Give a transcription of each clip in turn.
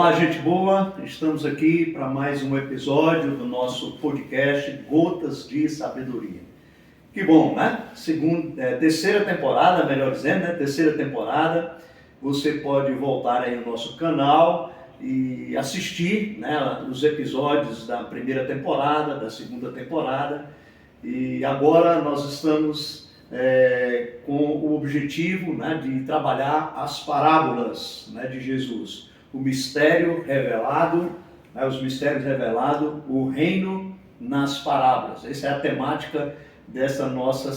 Olá, gente boa, estamos aqui para mais um episódio do nosso podcast Gotas de Sabedoria. Que bom, né? Terceira temporada, melhor dizendo, né? Terceira temporada. Você pode voltar aí no nosso canal e assistir, né, os episódios da primeira temporada, da segunda temporada. E agora nós estamos com o objetivo, né, de trabalhar as parábolas, né, de Jesus. O mistério revelado, né, os mistérios revelados, o reino nas parábolas. Essa é a temática dessa nossa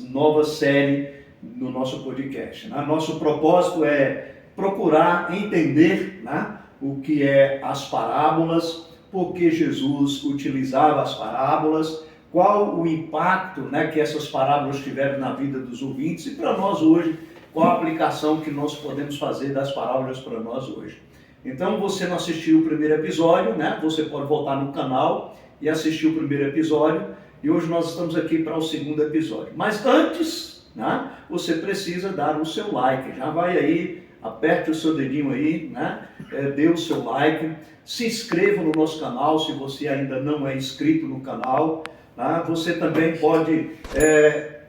nova série no nosso podcast. Né? Nosso propósito é procurar entender, né, o que é as parábolas, por que Jesus utilizava as parábolas, qual o impacto, né, que essas parábolas tiveram na vida dos ouvintes e para nós hoje, qual a aplicação que nós podemos fazer das parábolas para nós hoje. Então, você não assistiu o primeiro episódio, né? Você pode voltar no canal e assistir o primeiro episódio. E hoje nós estamos aqui para o segundo episódio. Mas antes, né, você precisa dar o seu like. Já vai aí, aperte o seu dedinho aí, né? Dê o seu like. Se inscreva no nosso canal se você ainda não é inscrito no canal. Tá? Você também pode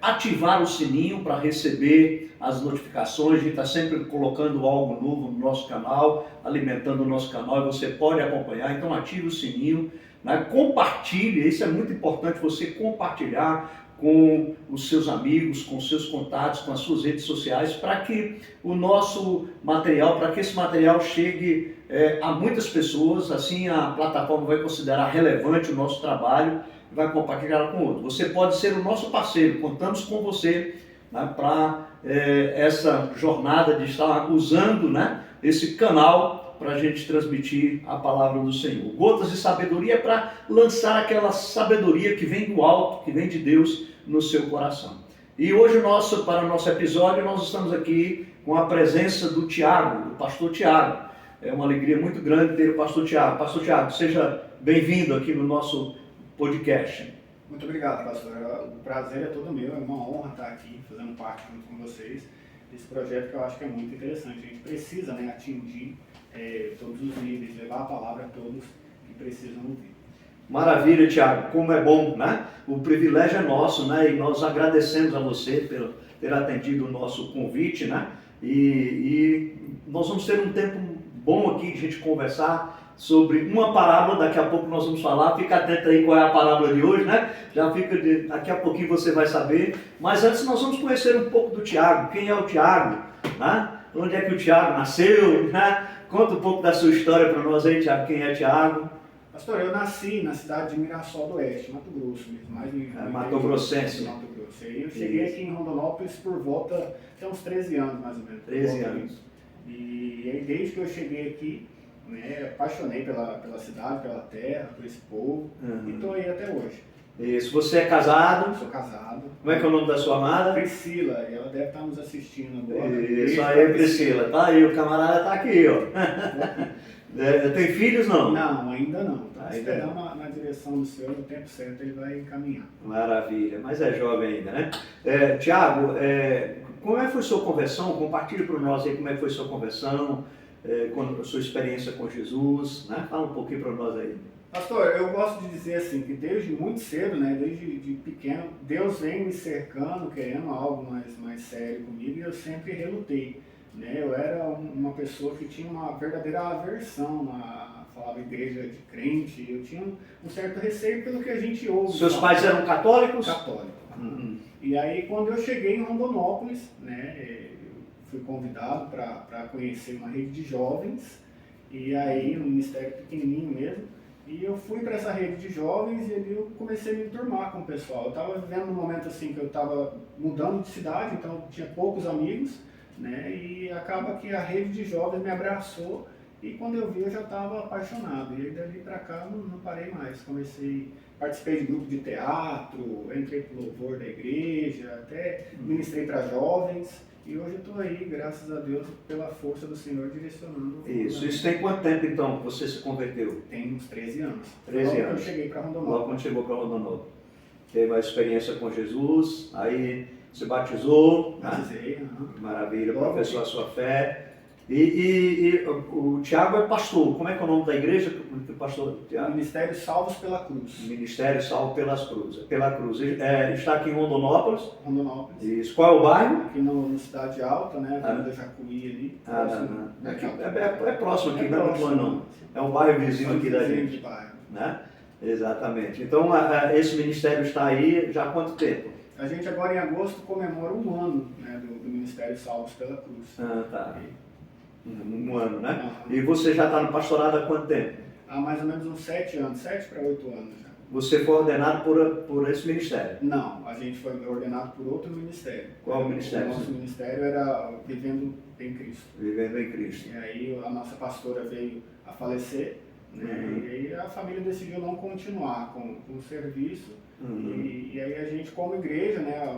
ativar o sininho para receber as notificações. A gente está sempre colocando algo novo no nosso canal, alimentando o nosso canal e você pode acompanhar. Então ative o sininho, né? Compartilhe, isso é muito importante, você compartilhar com os seus amigos, com os seus contatos, com as suas redes sociais, para que o nosso material, para que esse material chegue a muitas pessoas, assim a plataforma vai considerar relevante o nosso trabalho e vai compartilhar com outro. Você pode ser o nosso parceiro, contamos com você, né, para essa jornada de estar usando, né, esse canal para a gente transmitir a palavra do Senhor. Gotas de sabedoria é para lançar aquela sabedoria que vem do alto, que vem de Deus no seu coração. E hoje, para o nosso episódio, nós estamos aqui com a presença do Tiago, do pastor Tiago. É uma alegria muito grande ter o pastor Tiago. Pastor Tiago, seja bem-vindo aqui no nosso podcast. Muito obrigado, pastor. O prazer é todo meu, é uma honra estar aqui fazendo parte junto com vocês desse projeto que eu acho que é muito interessante. A gente precisa, né, atingir todos os níveis, levar a palavra a todos que precisam ouvir. Maravilha, Tiago, como é bom, né? O privilégio é nosso, né? E nós agradecemos a você por ter atendido o nosso convite, né? E nós vamos ter um tempo bom aqui de a gente conversar sobre uma parábola, daqui a pouco nós vamos falar, fica atento aí qual é a parábola de hoje, né? Daqui a pouquinho você vai saber, mas antes nós vamos conhecer um pouco do Tiago, quem é o Tiago, né? Onde é que o Tiago nasceu, né? Conta um pouco da sua história para nós aí, Tiago, quem é Tiago? Pastor, eu nasci na cidade de Mirassol do Oeste, Mato Grosso mesmo, Mato Grossense. Mato Grosso. Eu cheguei aqui em Rondonópolis por volta de uns 13 anos, mais ou menos. 13 anos. E aí, desde que eu cheguei aqui, né, apaixonei pela cidade, pela terra, por esse povo, e estou aí até hoje. Isso, você é casado? Sou casado. Como é que é o nome da sua amada? Priscila, ela deve estar nos assistindo agora. Isso aí, Priscila, tá aí, o camarada tá aqui, ó. Tem filhos, não? Não, ainda não. Tá Ainda esperando não. na direção do Senhor, no tempo certo ele vai encaminhar. Maravilha, mas é jovem ainda, né? Tiago, como é que foi sua conversão? Compartilhe para nós aí como é que foi sua conversão, a sua experiência com Jesus, né? Fala um pouquinho para nós aí. Pastor, eu gosto de dizer assim, que desde muito cedo, né, desde de pequeno, Deus vem me cercando, querendo algo mais sério comigo, e eu sempre relutei. Né? Eu era uma pessoa que tinha uma verdadeira aversão a falar igreja de crente, eu tinha um certo receio pelo que a gente ouve. Seus pais eram católicos? Católicos. E aí, quando eu cheguei em Rondonópolis, né, fui convidado para conhecer uma rede de jovens, e aí um ministério pequenininho mesmo, e eu fui para essa rede de jovens e ali eu comecei a me enturmar com o pessoal. Eu estava vivendo num momento assim que eu estava mudando de cidade, então eu tinha poucos amigos, né, e acaba que a rede de jovens me abraçou e quando eu vi eu já estava apaixonado. E aí dali para cá não parei mais. Participei de grupo de teatro, entrei pro louvor da igreja, até ministrei para jovens. E hoje eu estou aí, graças a Deus, pela força do Senhor, direcionando. Isso tem quanto tempo então que você se converteu? Tem uns 13 anos. 13 anos. Logo eu cheguei para Rondonópolis. Logo quando chegou para Rondonópolis. Teve a experiência com Jesus, aí se batizou. Batizei. Maravilha, Logo professou a sua fé. E o Tiago é pastor. Como é que é o nome da igreja? Pastor Tiago? Ministério Salvos pela Cruz. Ministério Salvo pela Cruz. Está aqui em Rondonópolis. Rondonópolis. Isso. Qual é o bairro? Aqui no Cidade Alta, né? Avenida Jacuí ali. É próximo aqui, não é muito longe não. É um bairro vizinho aqui da gente. Né? Exatamente. Então, esse ministério está aí já há quanto tempo? A gente agora em agosto comemora 1 ano, né, do Ministério Salvos pela Cruz. Tá. 1 ano, né? E você já está no pastorado há quanto tempo? Há mais ou menos uns 7 anos, 7 para 8 anos já. Você foi ordenado por esse ministério? Não, a gente foi ordenado por outro ministério. Qual ministério? O nosso ministério era Vivendo em Cristo. Vivendo em Cristo. E aí a nossa pastora veio a falecer, né? E aí a família decidiu não continuar com o serviço. E aí a gente, como igreja, né,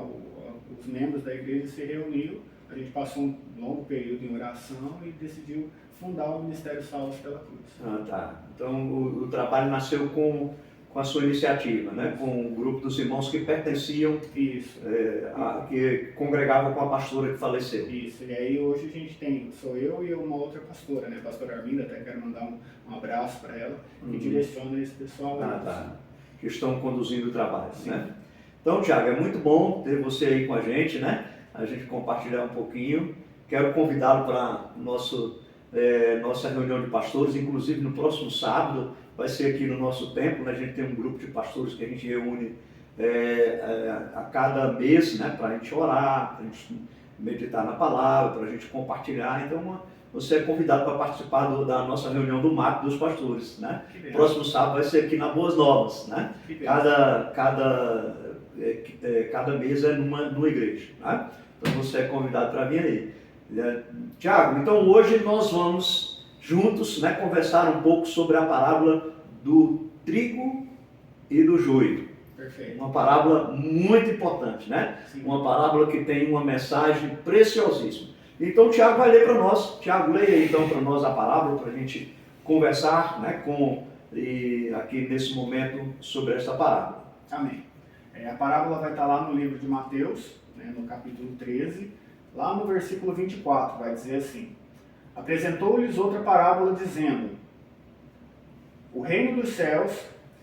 os membros da igreja se reuniram, a gente passou um longo período em oração e decidiu fundar o Ministério Salvos pela Cruz. Tá. Então o trabalho nasceu com a sua iniciativa, né? Com o grupo dos irmãos que pertenciam, Isso. Que congregavam com a pastora que faleceu. Isso, e aí hoje a gente sou eu e uma outra pastora, né? A pastora Arminda, até quero mandar um abraço para ela, que direciona esse pessoal. Tá. Que estão conduzindo o trabalho, né? Então, Tiago, é muito bom ter você aí com a gente, né? A gente compartilhar um pouquinho. Quero convidá-lo para nossa reunião de pastores, inclusive no próximo sábado, vai ser aqui no nosso templo, né? A gente tem um grupo de pastores que a gente reúne a cada mês, né? Para a gente orar, para a gente meditar na palavra, para a gente compartilhar. Então, você é convidado para participar da nossa reunião do MAP dos pastores, né? Próximo sábado vai ser aqui na Boas Novas, né? Cada mês é numa igreja, né? Então você é convidado para vir aí. Tiago, então hoje nós vamos juntos, né, conversar um pouco sobre a parábola do trigo e do joio. Perfeito. Uma parábola muito importante, né? Sim. Uma parábola que tem uma mensagem preciosíssima. Então o Tiago vai ler para nós. Tiago, leia então para nós a parábola para a gente conversar, né, aqui nesse momento sobre essa parábola. Amém. A parábola vai estar lá no livro de Mateus, né, no capítulo 13, lá no versículo 24, vai dizer assim: apresentou-lhes outra parábola dizendo: o reino dos céus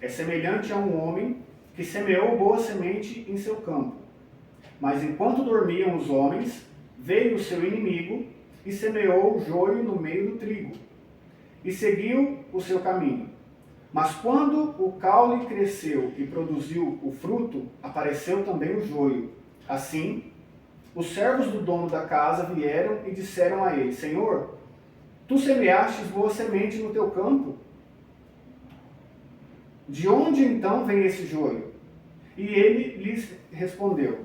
é semelhante a um homem que semeou boa semente em seu campo. Mas enquanto dormiam os homens, veio o seu inimigo e semeou o joio no meio do trigo, e seguiu o seu caminho. Mas quando o caule cresceu e produziu o fruto, apareceu também o joio. Assim, os servos do dono da casa vieram e disseram a ele: Senhor, tu semeastes boa semente no teu campo? De onde então vem esse joio? E ele lhes respondeu: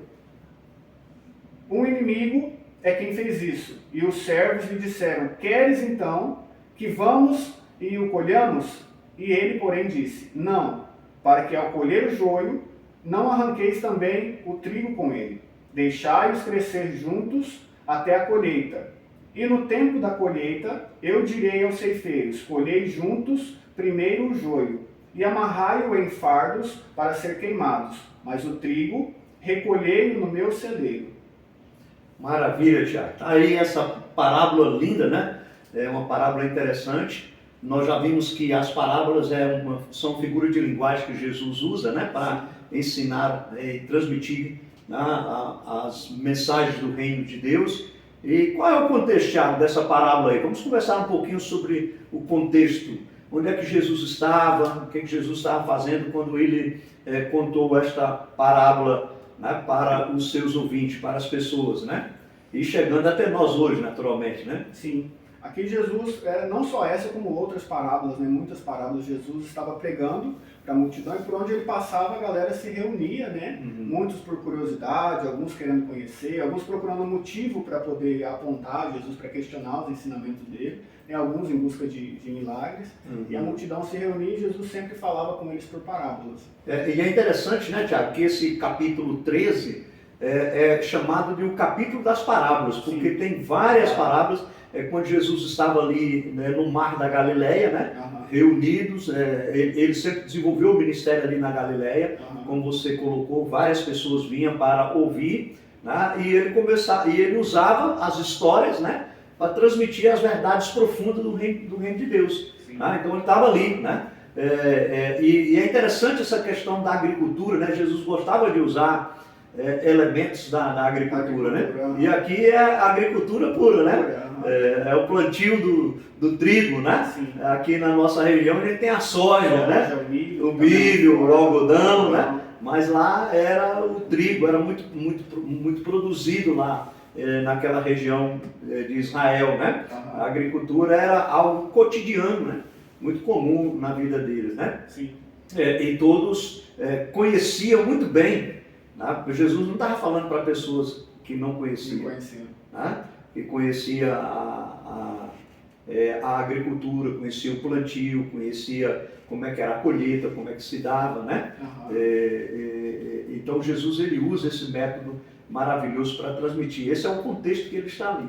um inimigo é quem fez isso. E os servos lhe disseram: queres então que vamos e o colhamos? E ele, porém, disse: não, para que ao colher o joio, não arranqueis também o trigo com ele. Deixai-os crescer juntos até a colheita. E no tempo da colheita, eu direi aos ceifeiros: colhei juntos primeiro o joio, e amarrai-o em fardos para ser queimados, mas o trigo recolhei-o no meu celeiro. Maravilha, Tiago. Aí essa parábola linda, né? É uma parábola interessante. Nós já vimos que as parábolas são figuras de linguagem que Jesus usa, né, para ensinar e transmitir as mensagens do reino de Deus. E qual é o contexto, Tiago, dessa parábola aí? Vamos conversar um pouquinho sobre o contexto. Onde é que Jesus estava, o que Jesus estava fazendo quando ele contou esta parábola, né, para os seus ouvintes, para as pessoas, né? E chegando até nós hoje, naturalmente, né? Sim. Aqui Jesus, não só essa, como outras parábolas, né? Muitas parábolas, Jesus estava pregando para a multidão e por onde ele passava a galera se reunia, né? Muitos por curiosidade, alguns querendo conhecer, alguns procurando um motivo para poder apontar Jesus, para questionar os ensinamentos dele, né? Alguns em busca de milagres. E a multidão se reunia e Jesus sempre falava com eles por parábolas. E é interessante, né, Tiago, que esse capítulo 13 é chamado de o capítulo das parábolas, porque tem várias parábolas. Quando Jesus estava ali, né, no mar da Galileia, né, reunidos, ele sempre desenvolveu o ministério ali na Galileia, como você colocou, várias pessoas vinham para ouvir, né, e ele usava as histórias, né, para transmitir as verdades profundas do reino de Deus. Né? Então ele estava ali, né? E é interessante essa questão da agricultura, né? Jesus gostava de usar elementos da agricultura, né? E aqui é a agricultura pura, né? É o plantio do trigo, né? Sim. Aqui na nossa região a gente tem a soja, né? O milho, o algodão, né? Mas lá era o trigo, era muito produzido lá naquela região de Israel, né? A agricultura era algo cotidiano, né? Muito comum na vida deles, né? Sim. E todos conheciam muito bem, né? Jesus não estava falando para pessoas que não conheciam, né? Que conhecia a agricultura, conhecia o plantio, conhecia como é que era a colheita, como é que se dava, né? Então Jesus ele usa esse método maravilhoso para transmitir. Esse é o contexto que ele está ali.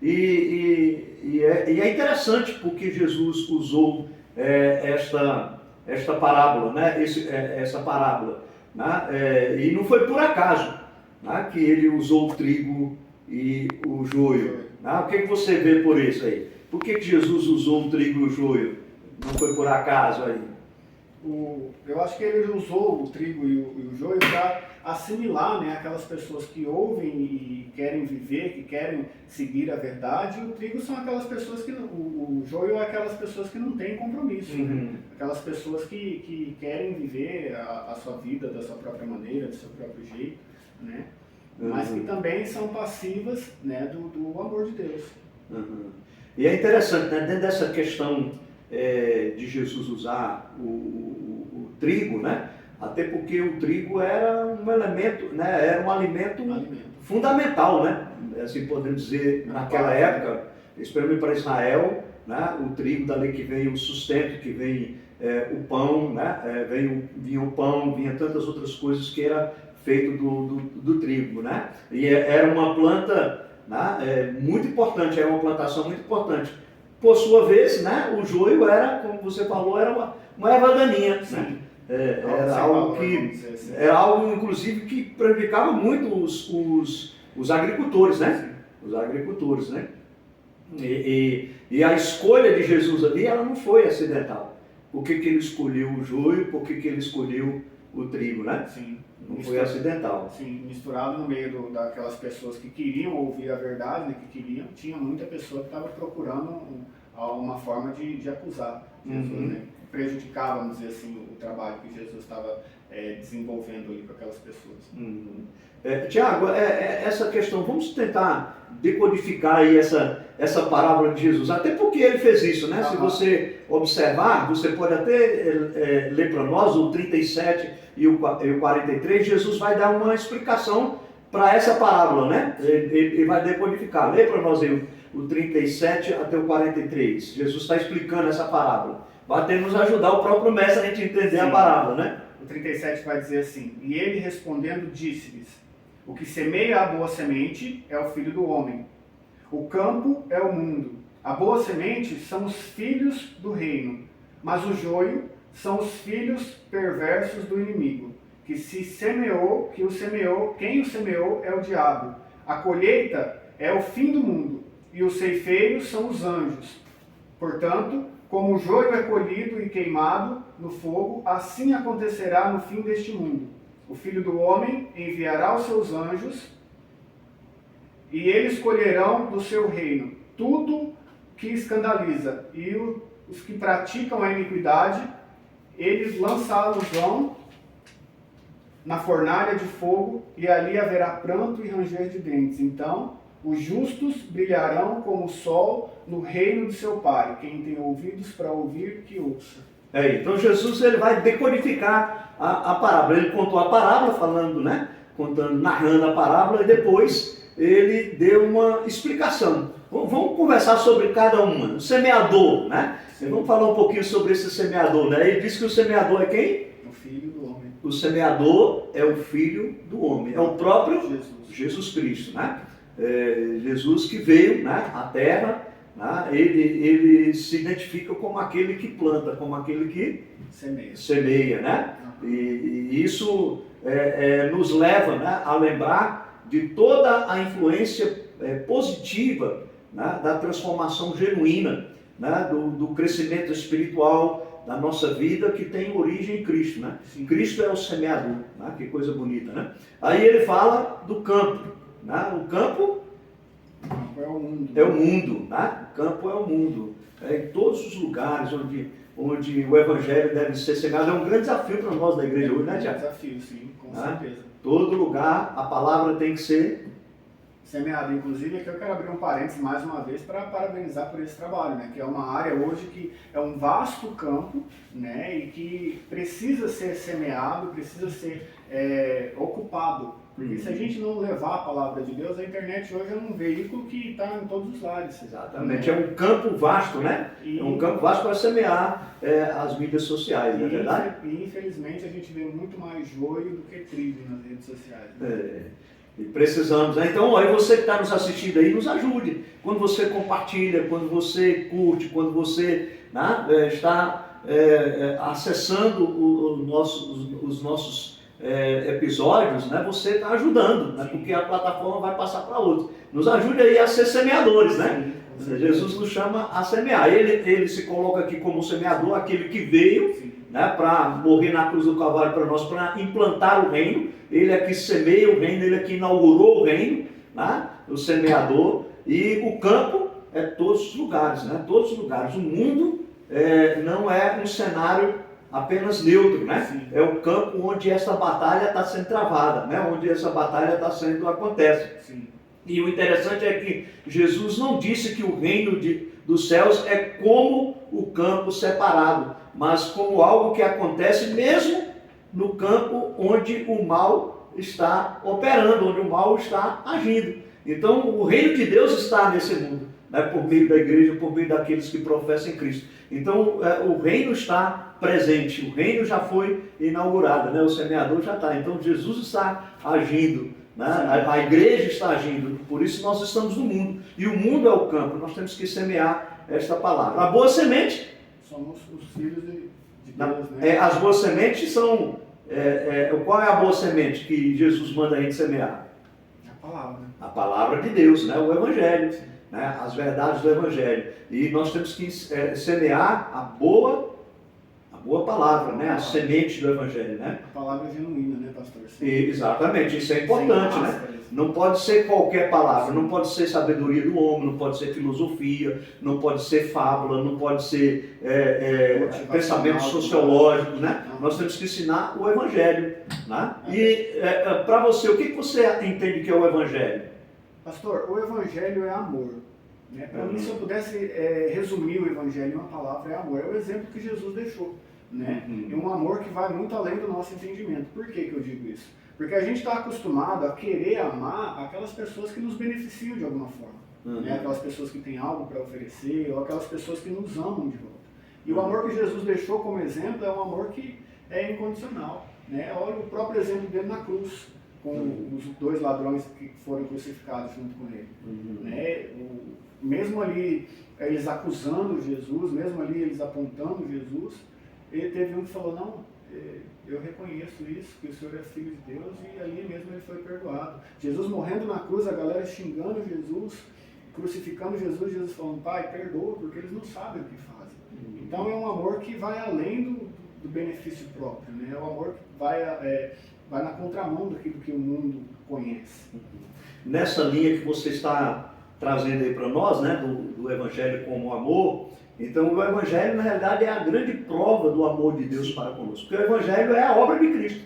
E é interessante porque Jesus usou esta parábola, né? Essa parábola, né? E não foi por acaso, né? Que ele usou o trigo e o joio. Né? O que você vê por isso aí? Por que Jesus usou o trigo e o joio? Não foi por acaso aí? Eu acho que ele usou o trigo e o joio para assimilar, né, aquelas pessoas que ouvem e querem viver, que querem seguir a verdade. O trigo são aquelas pessoas que... O joio é aquelas pessoas que não têm compromisso. Né? Aquelas pessoas que querem viver a sua vida da sua própria maneira, do seu próprio jeito, né? Mas que também são passivas, né, do amor de Deus. E é interessante, né, dentro dessa questão de Jesus usar o trigo, né, até porque o trigo era um elemento, né, era um alimento fundamental, né, assim podemos dizer, naquela época, especialmente para Israel, né, o trigo, dali que vem o sustento, que vem o pão, né, vinha o pão, vinha tantas outras coisas que era feito do trigo, né? E era uma planta, né, muito importante, era uma plantação muito importante. Por sua vez, né, o joio era, como você falou, era uma erva daninha, né? Era algo, inclusive, que prejudicava muito os agricultores, né? Os agricultores, né? E a escolha de Jesus ali, ela não foi acidental. Por que ele escolheu o joio? Por que ele escolheu o trigo, né? Sim. Não foi acidental. Sim, misturado no meio daquelas pessoas que queriam ouvir a verdade, né, que tinha muita pessoa que estava procurando uma forma de acusar Jesus, né? Prejudicar, vamos dizer assim, o trabalho que Jesus estava desenvolvendo ali com aquelas pessoas. Tiago, essa questão, vamos tentar decodificar aí essa parábola de Jesus, até porque ele fez isso, né? Se você observar, você pode até ler para nós o 37 e o 43, Jesus vai dar uma explicação para essa parábola, né? Ele vai decodificar. Lê para nós aí o 37 até o 43. Jesus está explicando essa parábola. Vai ter que nos ajudar o próprio mestre a gente entender a parábola, né? O 37 vai dizer assim: E ele respondendo disse-lhes: O que semeia a boa semente é o filho do homem. O campo é o mundo. A boa semente são os filhos do reino, mas o joio são os filhos perversos do inimigo, quem o semeou é o diabo. A colheita é o fim do mundo, e os ceifeiros são os anjos. Portanto, como o joio é colhido e queimado no fogo, assim acontecerá no fim deste mundo. O Filho do Homem enviará os seus anjos, e eles colherão do seu reino tudo que escandaliza, e os que praticam a iniquidade, eles lançá-los-ão na fornalha de fogo, e ali haverá pranto e ranger de dentes. Então, os justos brilharão como o sol no reino de seu Pai. Quem tem ouvidos para ouvir, que ouça. Então Jesus ele vai decodificar a parábola. Ele contou a parábola, falando, né? Narrando a parábola, e depois ele deu uma explicação. Vamos conversar sobre cada uma. O semeador, né? Vamos falar um pouquinho sobre esse semeador, né? Ele disse que o semeador é quem? O Filho do Homem. O semeador é o Filho do Homem. É o próprio Jesus Cristo, né? Jesus que veio, né, à Terra, né? Ele se identifica como aquele que planta, como aquele que semeia, né? E isso nos leva, né, a lembrar de toda a influência positiva né, da transformação genuína, né, do crescimento espiritual da nossa vida que tem origem em Cristo. Né? Cristo é o semeador, né? Que coisa bonita. Né? Aí ele fala do campo. Né? O campo é o mundo. É o mundo, né? O campo é o mundo. É em todos os lugares onde o evangelho deve ser semeado. É um grande desafio para nós da igreja hoje, né, Tiago? É um desafio, sim, com certeza. Todo lugar a palavra tem que ser semeado. Inclusive, aqui eu quero abrir um parênteses mais uma vez para parabenizar por esse trabalho, né? Que é uma área hoje que é um vasto campo, né? E que precisa ser semeado, precisa ser ocupado. Porque se a gente não levar a palavra de Deus, a internet hoje é um veículo que está em todos os lares. Exatamente, é um campo vasto, né? É um campo vasto para semear as mídias sociais, não é verdade? E infelizmente a gente vê muito mais joio do que trigo nas redes sociais. Né? E precisamos, né? Então, aí você que está nos assistindo aí, nos ajude. Quando você compartilha, quando você curte, quando você, né, está acessando os nossos episódios, né, você está ajudando, né, porque a plataforma vai passar para outros. Nos ajude aí a ser semeadores, né? Jesus nos chama a semear. Ele se coloca aqui como semeador, aquele que veio, né, para morrer na cruz do Calvário para nós, para implantar o reino. Ele é que semeia o reino, ele é que inaugurou o reino, né, o semeador. E o campo é todos os lugares, né? Todos os lugares. O mundo não é um cenário apenas neutro, né? Sim. É o campo onde essa batalha está sendo travada, né? Onde essa batalha acontece. Sim. E o interessante é que Jesus não disse que o reino dos céus é como o campo separado, mas como algo que acontece mesmo no campo onde o mal está operando, onde o mal está agindo. Então o reino de Deus está nesse mundo, né? Por meio da igreja, por meio daqueles que professam Cristo. Então o reino está presente, o reino já foi inaugurado, né? O semeador já está. Então Jesus está agindo, né? A igreja está agindo, por isso nós estamos no mundo. E o mundo é o campo, nós temos que semear esta palavra. A boa semente... somos os filhos de Deus, né? As boas sementes são... qual é a boa semente que Jesus manda a gente semear? A palavra. A palavra de Deus, né? O Evangelho, né? As verdades do Evangelho. E nós temos que semear a boa palavra, né? A semente do Evangelho, né? A palavra genuína, né, pastor? Exatamente, isso é importante, né? Não pode ser qualquer palavra, não pode ser sabedoria do homem, não pode ser filosofia, não pode ser fábula, não pode ser pensamento sociológico, né? Nós temos que ensinar o Evangelho, né? E para você, o que você entende que é o Evangelho? Pastor, o Evangelho é amor. Né? Para mim, se eu pudesse resumir o Evangelho em uma palavra, é amor. É o exemplo que Jesus deixou. Né? E um amor que vai muito além do nosso entendimento. Por que eu digo isso? Porque a gente está acostumado a querer amar aquelas pessoas que nos beneficiam de alguma forma. Né? Aquelas pessoas que têm algo para oferecer, ou aquelas pessoas que nos amam de volta. E o amor que Jesus deixou como exemplo é um amor que é incondicional. Né? Olha o próprio exemplo dele na cruz, com os dois ladrões que foram crucificados junto com ele. Né? Mesmo ali eles acusando Jesus, mesmo ali eles apontando Jesus, ele teve um que falou, não, eu reconheço isso, que o Senhor é filho de Deus, e ali mesmo ele foi perdoado. Jesus morrendo na cruz, a galera xingando Jesus, crucificando Jesus, Jesus falando, Pai, perdoa, porque eles não sabem o que fazem. Então é um amor que vai além do benefício próprio, né? É um amor que vai na contramão daquilo que o mundo conhece. Nessa linha que você está trazendo aí para nós, né, do Evangelho como amor, então o Evangelho na realidade é a grande prova do amor de Deus para conosco, porque o Evangelho é a obra de Cristo,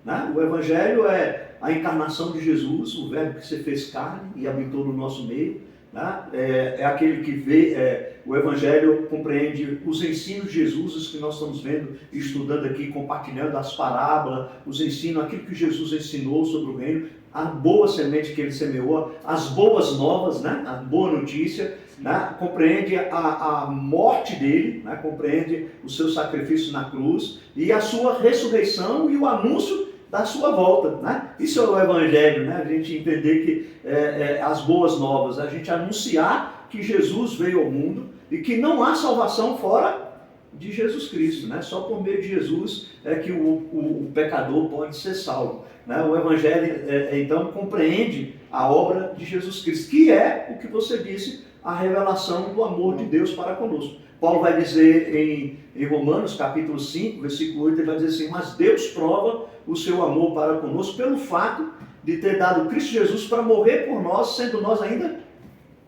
né? O Evangelho é a encarnação de Jesus, o verbo que se fez carne e habitou no nosso meio, né? É aquele que vê, o Evangelho compreende os ensinos de Jesus, os que nós estamos vendo, estudando aqui, compartilhando as parábolas, os ensinos, aquilo que Jesus ensinou sobre o reino, a boa semente que ele semeou, as boas novas, né? A boa notícia, né? Compreende a morte dele, né? Compreende o seu sacrifício na cruz e a sua ressurreição e o anúncio da sua volta, né? Isso é o Evangelho, né? A gente entender que as boas novas, a gente anunciar que Jesus veio ao mundo e que não há salvação fora de Jesus Cristo, né? Só por meio de Jesus é que o pecador pode ser salvo, né? O Evangelho, então, compreende a obra de Jesus Cristo, que é o que você disse, a revelação do amor de Deus para conosco. Paulo vai dizer em Romanos, capítulo 5, versículo 8, ele vai dizer assim: mas Deus prova o seu amor para conosco pelo fato de ter dado Cristo Jesus para morrer por nós, sendo nós ainda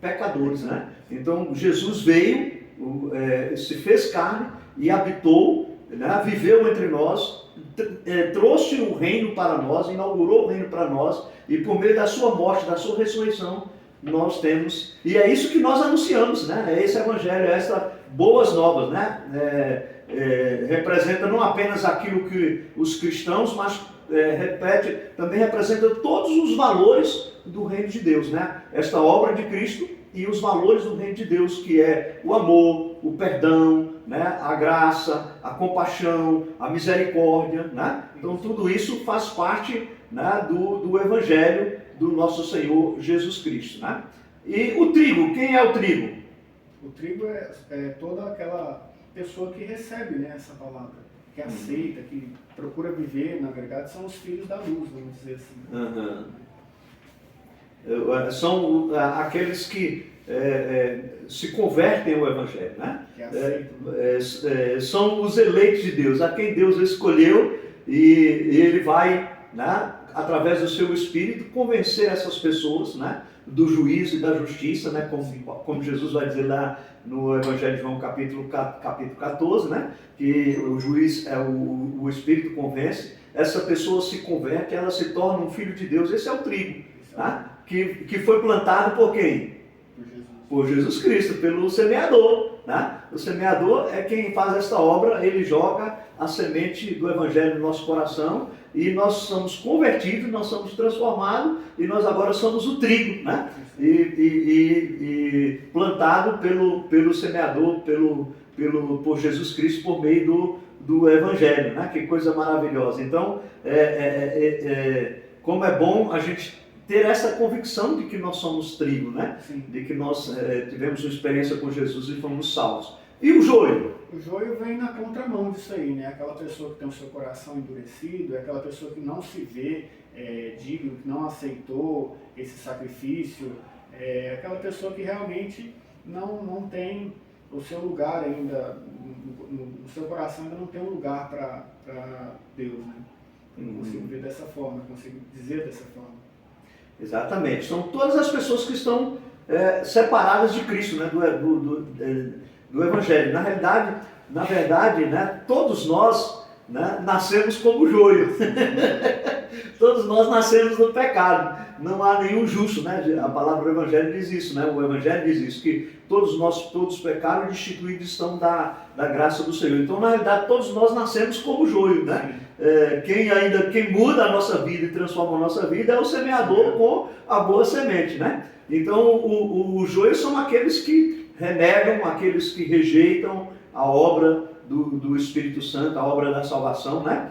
pecadores, né? Então, Jesus veio, se fez carne e habitou, né? Viveu entre nós, trouxe o reino para nós, inaugurou o reino para nós, e por meio da sua morte, da sua ressurreição, nós temos, e é isso que nós anunciamos, né? É esse evangelho, é essa boas novas, né? Representa não apenas aquilo que os cristãos, mas também representa todos os valores do reino de Deus, né? Esta obra de Cristo e os valores do reino de Deus, que é o amor, o perdão, né? A graça, a compaixão, a misericórdia, né? Então tudo isso faz parte, né, do evangelho do nosso Senhor Jesus Cristo, né? E o trigo, quem é o trigo? O trigo é toda aquela pessoa que recebe, né, essa palavra, que aceita, que procura viver, na verdade, são os filhos da luz, vamos dizer assim. São aqueles que se convertem ao Evangelho, né? Que aceitam. São os eleitos de Deus, a quem Deus escolheu, e Ele vai, né, através do seu Espírito, convencer essas pessoas, né, do juízo e da justiça, né, como Jesus vai dizer lá no Evangelho de João, capítulo 14, né, que o juiz, o Espírito convence, essa pessoa se converte, ela se torna um filho de Deus. Esse é o trigo, tá? Que foi plantado por quem? Por Jesus Cristo, pelo semeador, né? O semeador é quem faz esta obra, ele joga a semente do Evangelho no nosso coração, e nós somos convertidos, nós somos transformados, e nós agora somos o trigo, né? E plantado pelo semeador, por Jesus Cristo, por meio do Evangelho, né? Que coisa maravilhosa. Então, como é bom a gente ter essa convicção de que nós somos trigo, né? Sim. De que nós tivemos uma experiência com Jesus e fomos salvos. E o joio? O joio vem na contramão disso aí, né? Aquela pessoa que tem o seu coração endurecido, é aquela pessoa que não se vê digno, que não aceitou esse sacrifício, é aquela pessoa que realmente não tem o seu lugar ainda, no seu coração ainda não tem um lugar para Deus, né? Eu não consigo ver dessa forma, consigo dizer dessa forma. Exatamente. São todas as pessoas que estão separadas de Cristo, né? Do Evangelho. Na verdade, né? Todos nós, né, nascemos como joio. Todos nós nascemos no pecado. Não há nenhum justo, né? A palavra do Evangelho diz isso, né? O Evangelho diz isso, que todos pecaram e destituídos estão da graça do Senhor. Então, na realidade, todos nós nascemos como joio, né? Quem muda a nossa vida e transforma a nossa vida é o semeador com a boa semente, né? Então, o joio são aqueles que renegam, aqueles que rejeitam a obra do Espírito Santo, a obra da salvação, né?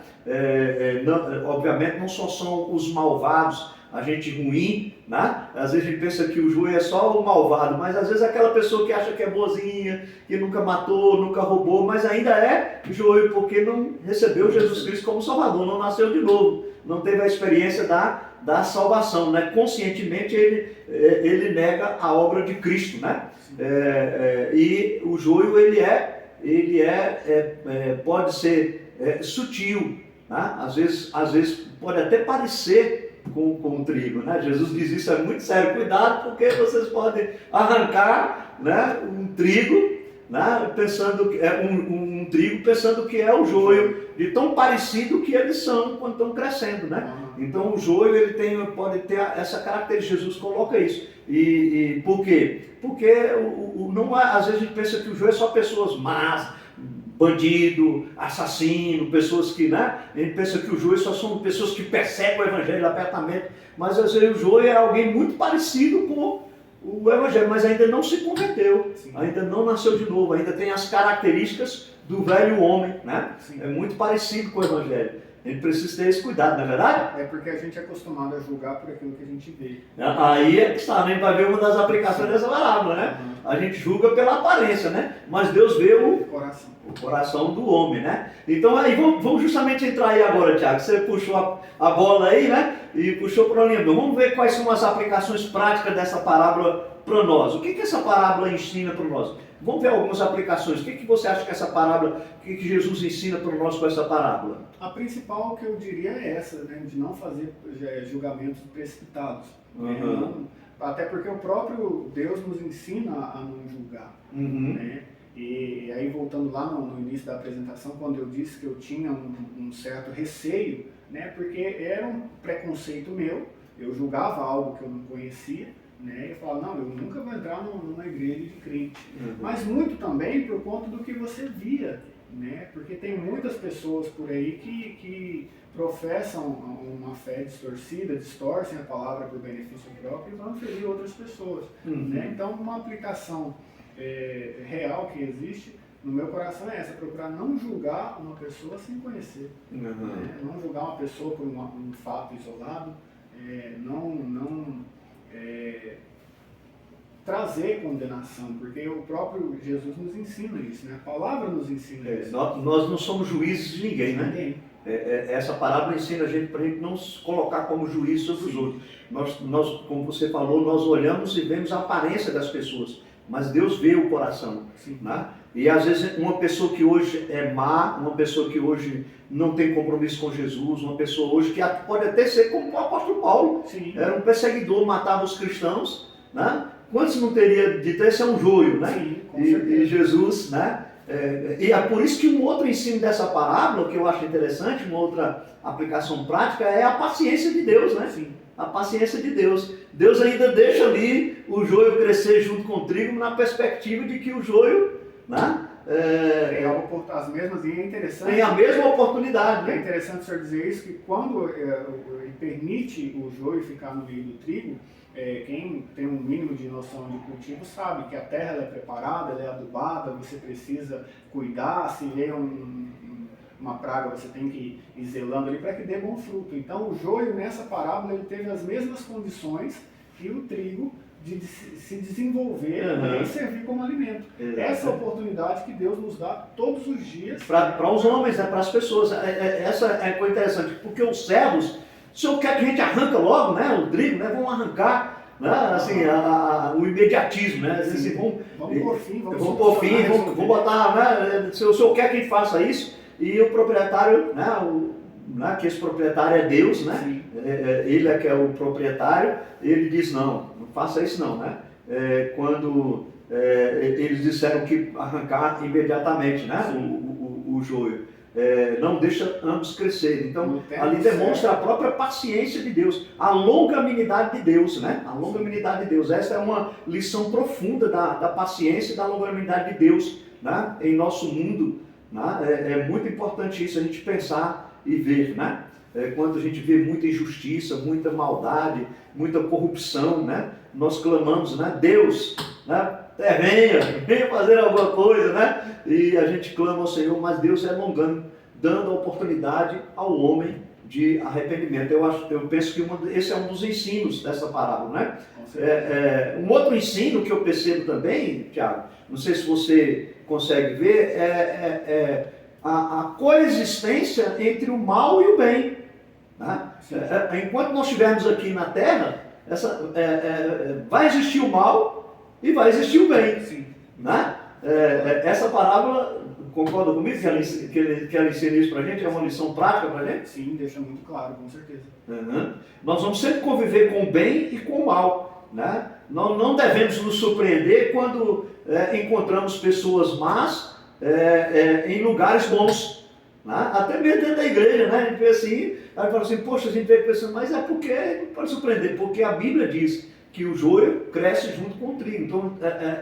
Obviamente não só são os malvados, a gente ruim, né? Às vezes a gente pensa que o joio é só o malvado, mas às vezes aquela pessoa que acha que é boazinha, que nunca matou, nunca roubou, mas ainda é joio porque não recebeu Jesus Cristo como Salvador, não nasceu de novo, não teve a experiência da salvação, né? Conscientemente ele nega a obra de Cristo, né? E o joio pode ser sutil, né? Às vezes pode até parecer com o trigo, né? Jesus diz isso, é muito sério, cuidado, porque vocês podem arrancar, né, um trigo, né, pensando que é um trigo, pensando que é o joio, de tão parecido que eles são quando estão crescendo, né? Então o joio pode ter essa característica, Jesus coloca isso. E por quê? Porque às vezes a gente pensa que o joio é só pessoas más, bandido, assassino, pessoas que, né? A gente pensa que o joio só são pessoas que perseguem o Evangelho apertamente, mas às vezes o joio é alguém muito parecido com o Evangelho, mas ainda não se converteu, ainda não nasceu de novo, ainda tem as características do velho homem, né? É muito parecido com o Evangelho. A gente precisa ter esse cuidado, não é verdade? É porque a gente é acostumado a julgar por aquilo que a gente vê. Aí é que está, né? A gente vai ver uma das aplicações dessa parábola, né? A gente julga pela aparência, né? Mas Deus vê o coração do homem, né? Então aí vamos justamente entrar aí agora, Tiago. Você puxou a bola aí, né? E puxou para o linha. Vamos ver quais são as aplicações práticas dessa parábola para nós. O que essa parábola ensina para nós? Vamos ver algumas aplicações. O que você acha que essa parábola, o que Jesus ensina para nós com essa parábola? A principal que eu diria é essa, né? De não fazer julgamentos precipitados. Até porque o próprio Deus nos ensina a não julgar. Né? E aí, voltando lá no início da apresentação, quando eu disse que eu tinha um certo receio, né? Porque era um preconceito meu, eu julgava algo que eu não conhecia, né? Eu falava, não, eu nunca vou entrar numa igreja de crente. Mas muito também por conta do que você via, né? Porque tem muitas pessoas por aí que professam uma fé distorcida, distorcem a palavra por benefício próprio e vão ferir outras pessoas. Né? Então, uma aplicação real que existe no meu coração é essa, procurar não julgar uma pessoa sem conhecer. Né? Não julgar uma pessoa por um fato isolado, não trazer condenação, porque o próprio Jesus nos ensina isso, né? A palavra nos ensina isso. Nós não somos juízes de ninguém, né? Essa parábola ensina a gente para a gente não se colocar como juiz sobre os outros. Nós, como você falou, nós olhamos e vemos a aparência das pessoas, mas Deus vê o coração. Né? E às vezes uma pessoa que hoje é má, uma pessoa que hoje não tem compromisso com Jesus, uma pessoa hoje que pode até ser como o apóstolo Paulo, era um perseguidor, matava os cristãos, né? Quantos não teria dito, esse é um joio, né? Sim, com certeza. E Jesus, né? E é por isso que um outro ensino dessa parábola, que eu acho interessante, uma outra aplicação prática, é a paciência de Deus, né? Sim. A paciência de Deus. Deus ainda deixa ali o joio crescer junto com o trigo, na perspectiva de que o joio, né? As mesmas, e é interessante. Tem a mesma oportunidade, né? É interessante o senhor dizer isso, que quando ele permite o joio ficar no meio do trigo, quem tem um mínimo de noção de cultivo sabe que a terra ela é preparada, ela é adubada, você precisa cuidar, se vier uma praga você tem que ir zelando ali para que dê bom fruto. Então o joio nessa parábola ele teve as mesmas condições que o trigo de se desenvolver e servir como alimento. Essa é a oportunidade que Deus nos dá todos os dias. Para os homens, né, para as pessoas. Essa é coisa interessante, porque os servos, o Senhor quer que a gente arranca logo, né, o trigo, né, vamos arrancar, né, assim, o imediatismo, né, assim, vamos por fim, vamos botar, né, se o Senhor quer que a gente faça isso, e o proprietário, né, que esse proprietário é Deus, né, ele é que é o proprietário, ele diz não faça isso não, né, quando eles disseram que arrancar imediatamente, né, o joio. Não deixa ambos crescerem. Então, ali demonstra a própria paciência de Deus, a longanimidade de Deus, né? A longanimidade de Deus. Essa é uma lição profunda da paciência e da longanimidade de Deus, né? Em nosso mundo, né? É muito importante isso, a gente pensar e ver, né? Quando a gente vê muita injustiça, muita maldade, muita corrupção, né? Nós clamamos, né? Deus, né? Venha fazer alguma coisa, né? E a gente clama ao Senhor, mas Deus é longânimo, dando a oportunidade ao homem de arrependimento. Eu penso que esse é um dos ensinos dessa parábola, né? Um outro ensino que eu percebo também, Tiago, não sei se você consegue ver, a coexistência entre o mal e o bem. Né? Enquanto nós estivermos aqui na Terra, vai existir o mal e vai existir o bem. Sim. Né? Essa parábola, concorda comigo que ela ensina isso para a gente? É uma lição prática para a gente? Sim, deixa muito claro, com certeza. Nós vamos sempre conviver com o bem e com o mal. Né? Nós não devemos nos surpreender quando encontramos pessoas más em lugares bons. Né? Até mesmo dentro da igreja, né? A gente vê assim, aí fala assim, poxa, a gente vê pensando, mas é porque, não pode surpreender, porque a Bíblia diz que o joio cresce junto com o trigo, então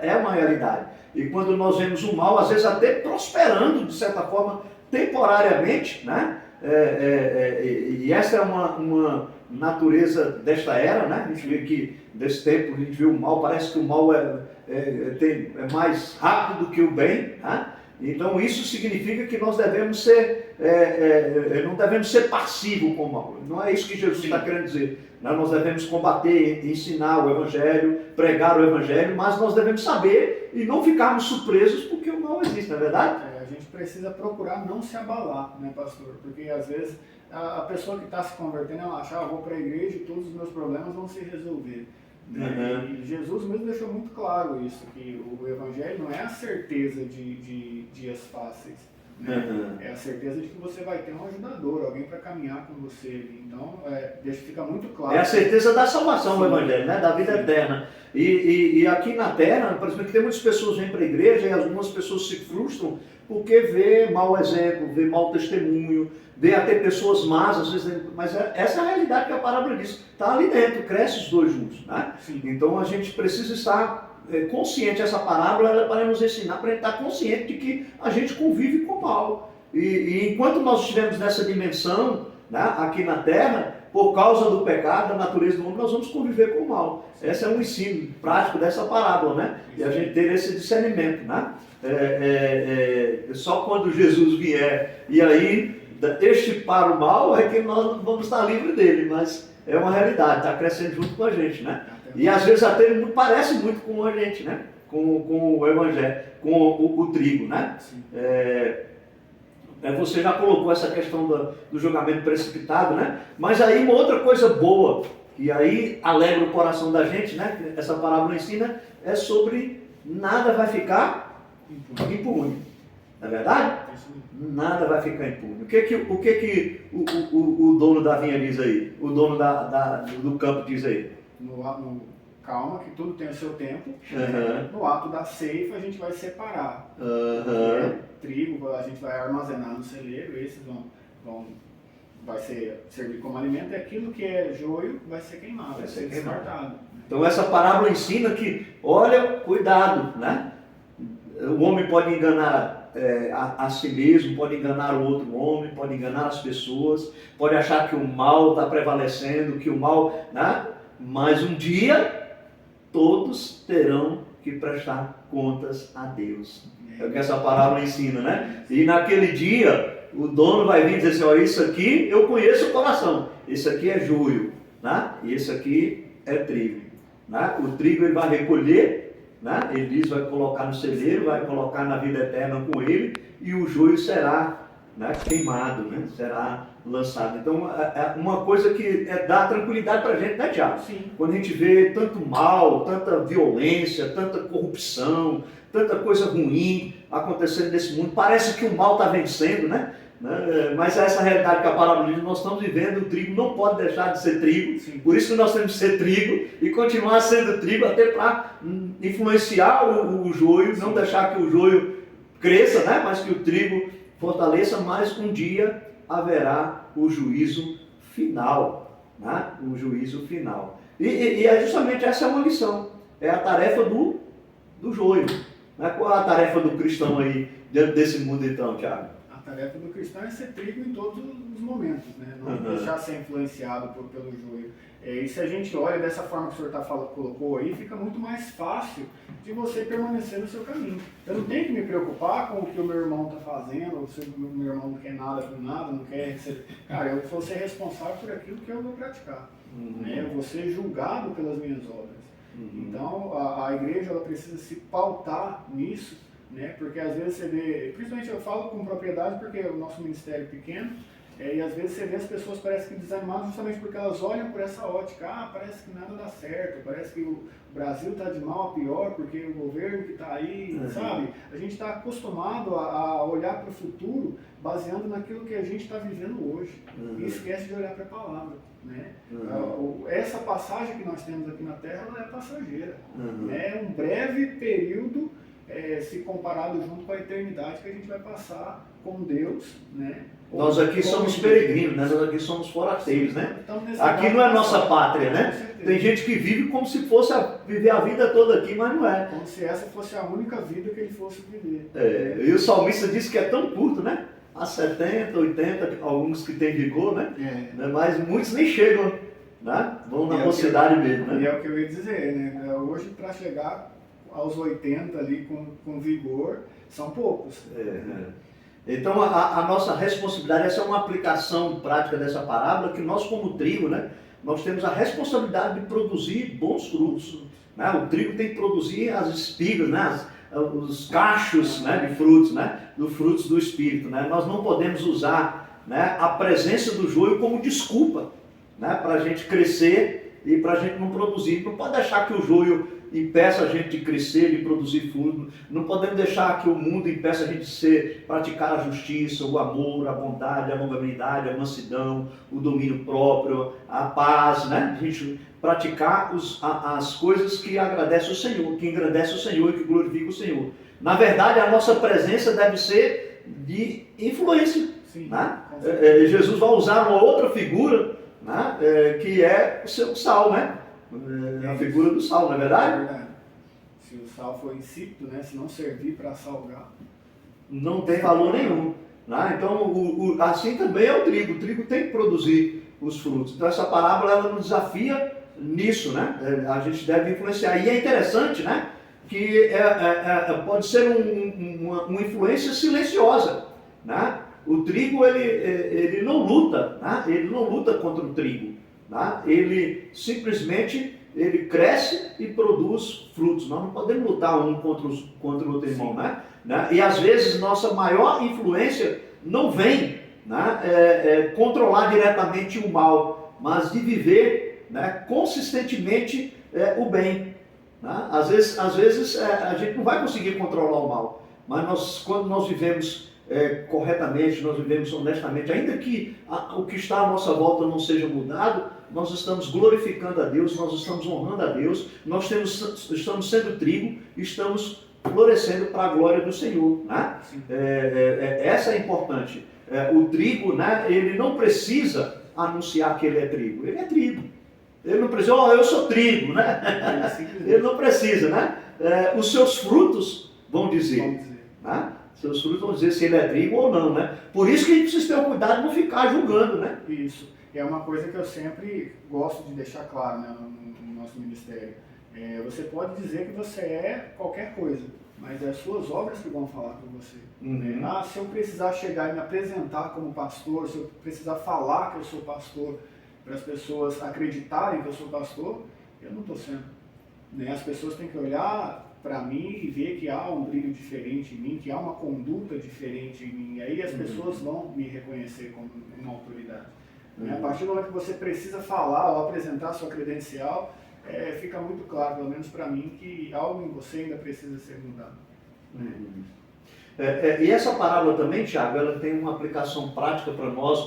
é uma realidade. E quando nós vemos o mal, às vezes até prosperando, de certa forma, temporariamente, né? E essa é uma natureza desta era, né? A gente vê que, desse tempo, a gente vê o mal, parece que o mal é mais rápido do que o bem, né? Então isso significa que nós devemos ser, não devemos ser passivos com o mal. Não é isso que Jesus está querendo dizer. Nós devemos combater, ensinar o Evangelho, pregar o Evangelho, mas nós devemos saber e não ficarmos surpresos porque o mal existe, não é verdade? A gente precisa procurar não se abalar, né, pastor? Porque às vezes a pessoa que está se convertendo, ela acha, vou para a igreja e todos os meus problemas vão se resolver. E Jesus mesmo deixou muito claro isso, que o Evangelho não é a certeza de dias fáceis, né? É a certeza de que você vai ter um ajudador, alguém para caminhar com você. Então, fica muito claro. É a certeza da salvação, o Evangelho, né? Da vida eterna. E aqui na Terra, por exemplo, tem muitas pessoas que vêm para a igreja e algumas pessoas se frustram porque vê mau exemplo, vê mau testemunho, vê até pessoas más, às vezes, mas essa é a realidade que a parábola diz. Está ali dentro, cresce os dois juntos, né? Então a gente precisa estar consciente. Essa parábola ela é para nos ensinar, para a gente estar consciente de que a gente convive com o mal. E enquanto nós estivermos nessa dimensão, né, aqui na Terra, por causa do pecado, da natureza do mundo, nós vamos conviver com o mal. Esse é um ensino prático dessa parábola, né? E a gente ter esse discernimento, né? Só quando Jesus vier e aí extirpar o mal é que nós vamos estar livres dele, mas é uma realidade, está crescendo junto com a gente, né? E às vezes até parece muito com a gente, né? Com o Evangelho, com o trigo, né? Você já colocou essa questão do julgamento precipitado, né? Mas aí uma outra coisa boa, e aí alegra o coração da gente, né? Que essa parábola ensina, é sobre nada vai ficar impune. Não é verdade? Nada vai ficar impune. O que o dono da vinha diz aí? O dono do campo diz aí? Calma, que tudo tem o seu tempo. No ato da ceifa a gente vai separar. Trigo a gente vai armazenar no celeiro, esses vai servir como alimento, e aquilo que é joio vai ser queimado, vai ser descartado. Então essa parábola ensina que, olha, cuidado, né? O homem pode enganar a si mesmo, pode enganar o outro homem, pode enganar as pessoas, pode achar que o mal está prevalecendo, que o mal, né? Mas um dia todos terão que prestar contas a Deus. É o que essa parábola ensina, né? E naquele dia o dono vai vir e dizer assim, ó, isso aqui eu conheço o coração, esse aqui é joio, né? E esse aqui é trigo, né? O trigo ele vai recolher, né? Ele diz, vai colocar no celeiro, vai colocar na vida eterna com ele, e o joio será, né, queimado, né? Será lançado. Então, é uma coisa que dá tranquilidade para a gente, né, Tiago? Quando a gente vê tanto mal, tanta violência, tanta corrupção, tanta coisa ruim acontecendo nesse mundo, parece que o mal está vencendo, né? Mas essa realidade que a parábola diz, nós estamos vivendo, o trigo não pode deixar de ser trigo, por isso que nós temos que ser trigo e continuar sendo trigo até para influenciar o joio, não deixar que o joio cresça, né? Mas que o trigo fortaleça, mas um dia haverá o juízo final, né? O juízo final. E é justamente essa é uma lição, é a tarefa do joio. Né? Qual é a tarefa do cristão aí, diante desse mundo então, Tiago? A tarefa do cristão é ser trigo em todos os momentos, né? Não deixar ser influenciado pelo joio. E se a gente olha dessa forma que o senhor colocou aí, fica muito mais fácil de você permanecer no seu caminho. Eu não tenho que me preocupar com o que o meu irmão está fazendo, ou se o meu irmão não quer nada por nada, não quer receber. Cara, eu vou ser responsável por aquilo que eu vou praticar. Né? Eu vou ser julgado pelas minhas obras. Então, a igreja ela precisa se pautar nisso, né? Porque às vezes você vê, principalmente eu falo com propriedade porque o nosso ministério é pequeno, e às vezes você vê as pessoas parecem que desanimadas justamente porque elas olham por essa ótica, parece que nada dá certo, parece que o Brasil está de mal a pior porque o governo que está aí, sabe? A gente está acostumado a olhar para o futuro baseando naquilo que a gente está vivendo hoje e esquece de olhar para a palavra, né? Essa passagem que nós temos aqui na Terra ela é passageira, é um breve período se comparado junto com a eternidade que a gente vai passar com Deus, né? Nós aqui somos peregrinos, né? Nós aqui somos forasteiros, né? Aqui não é nossa pátria, né? Tem gente que vive como se fosse viver a vida toda aqui, mas não é. Como se essa fosse a única vida que ele fosse viver. E o salmista disse que é tão curto, né? Há 70, 80, alguns que têm vigor, né? Mas muitos nem chegam, né? Vão na mocidade mesmo, né? E é o que eu ia dizer, né? Hoje, para chegar aos 80 ali com vigor, são poucos. Então a nossa responsabilidade, essa é uma aplicação prática dessa parábola, que nós como trigo, né, nós temos a responsabilidade de produzir bons frutos. Né? O trigo tem que produzir as espigas, né, os cachos, né, de frutos, né, dos frutos do Espírito. Né? Nós não podemos usar, né, a presença do joio como desculpa, né, para a gente crescer e para a gente não produzir. Não pode deixar que o joio impeça a gente de crescer, de produzir fruto. Não podemos deixar que o mundo impeça a gente de praticar a justiça, o amor, a bondade, a longanimidade, a mansidão, o domínio próprio, a paz, né? A gente praticar as coisas que agradecem o Senhor, que engrandecem o Senhor e que glorificam o Senhor. Na verdade, a nossa presença deve ser de influência. Sim, né? Jesus vai usar uma outra figura, né? Que é o seu sal, né? A figura do sal, não é verdade? É verdade. Se o sal for insípido, né, se não servir para salgar, não tem valor nenhum. Né? Então, assim também é o trigo tem que produzir os frutos. Então, essa parábola ela nos desafia nisso, né? A gente deve influenciar. E é interessante, né, que pode ser uma influência silenciosa. Né? O trigo ele não luta, né? Ele não luta contra o trigo. Né? Ele simplesmente cresce e produz frutos. Nós não podemos lutar um contra o outro irmão. Né? E às vezes nossa maior influência não vem, né, controlar diretamente o mal, mas de viver, né, consistentemente o bem. Né? Às vezes a gente não vai conseguir controlar o mal, mas quando nós vivemos corretamente, nós vivemos honestamente, ainda que o que está à nossa volta não seja mudado, nós estamos glorificando a Deus, nós estamos honrando a Deus, nós estamos sendo trigo, estamos florescendo para a glória do Senhor. Né? Essa é importante. O trigo, né, ele não precisa anunciar que ele é trigo. Ele é trigo. Ele não precisa, eu sou trigo. Né? Ele não precisa. Né? Os seus frutos vão dizer. Né? Seus frutos vão dizer se ele é trigo ou não. Né? Por isso que a gente precisa ter o cuidado de não ficar julgando. Né? Isso. É uma coisa que eu sempre gosto de deixar claro, né, no nosso ministério. Você pode dizer que você é qualquer coisa, mas é as suas obras que vão falar por você. Uhum. Se eu precisar chegar e me apresentar como pastor, se eu precisar falar que eu sou pastor, para as pessoas acreditarem que eu sou pastor, eu não estou sendo. Né? As pessoas têm que olhar para mim e ver que há um brilho diferente em mim, que há uma conduta diferente em mim. E aí as pessoas vão me reconhecer como uma autoridade. A partir do momento que você precisa falar ou apresentar a sua credencial, fica muito claro, pelo menos para mim, que algo em você ainda precisa ser mudado. E essa parábola também, Thiago, ela tem uma aplicação prática para nós,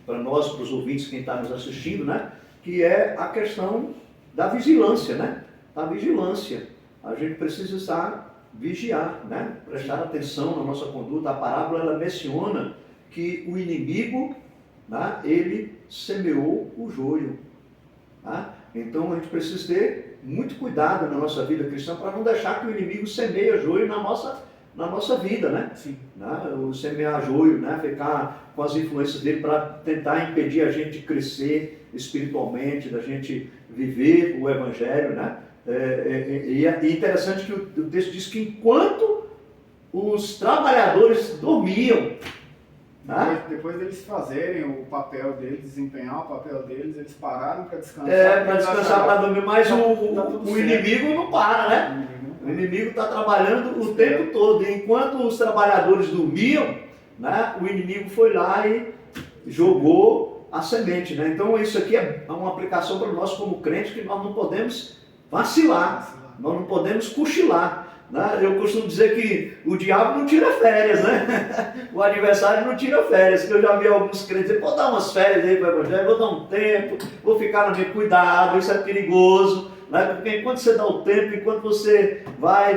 para os ouvintes, quem está nos assistindo, né? Que é a questão da vigilância, né? Da vigilância. A gente precisa vigiar, né? Prestar atenção na nossa conduta. A parábola ela menciona que o inimigo, né, ele semeou o joio. Tá? Então a gente precisa ter muito cuidado na nossa vida cristã para não deixar que o inimigo semeie joio na nossa vida, né? Sim. O semear joio, né? Ficar com as influências dele para tentar impedir a gente de crescer espiritualmente, da gente viver o Evangelho, né? E é interessante que o texto diz que enquanto os trabalhadores dormiam, depois deles fazerem o papel deles, desempenhar o papel deles, eles pararam para descansar. Para descansar, para dormir, mas o inimigo não para, né? O inimigo está trabalhando o tempo todo. E enquanto os trabalhadores dormiam, né, o inimigo foi lá e jogou a semente. Né? Então isso aqui é uma aplicação para nós como crentes, que nós não podemos vacilar, nós não podemos cochilar. Né? Eu costumo dizer que o diabo não tira férias, né? O adversário não tira férias, que eu já vi alguns crentes dizer, vou dar umas férias aí para o Evangelho, vou dar um tempo, vou ficar no meu cuidado, isso é perigoso. Né? Porque enquanto você dá o tempo, enquanto você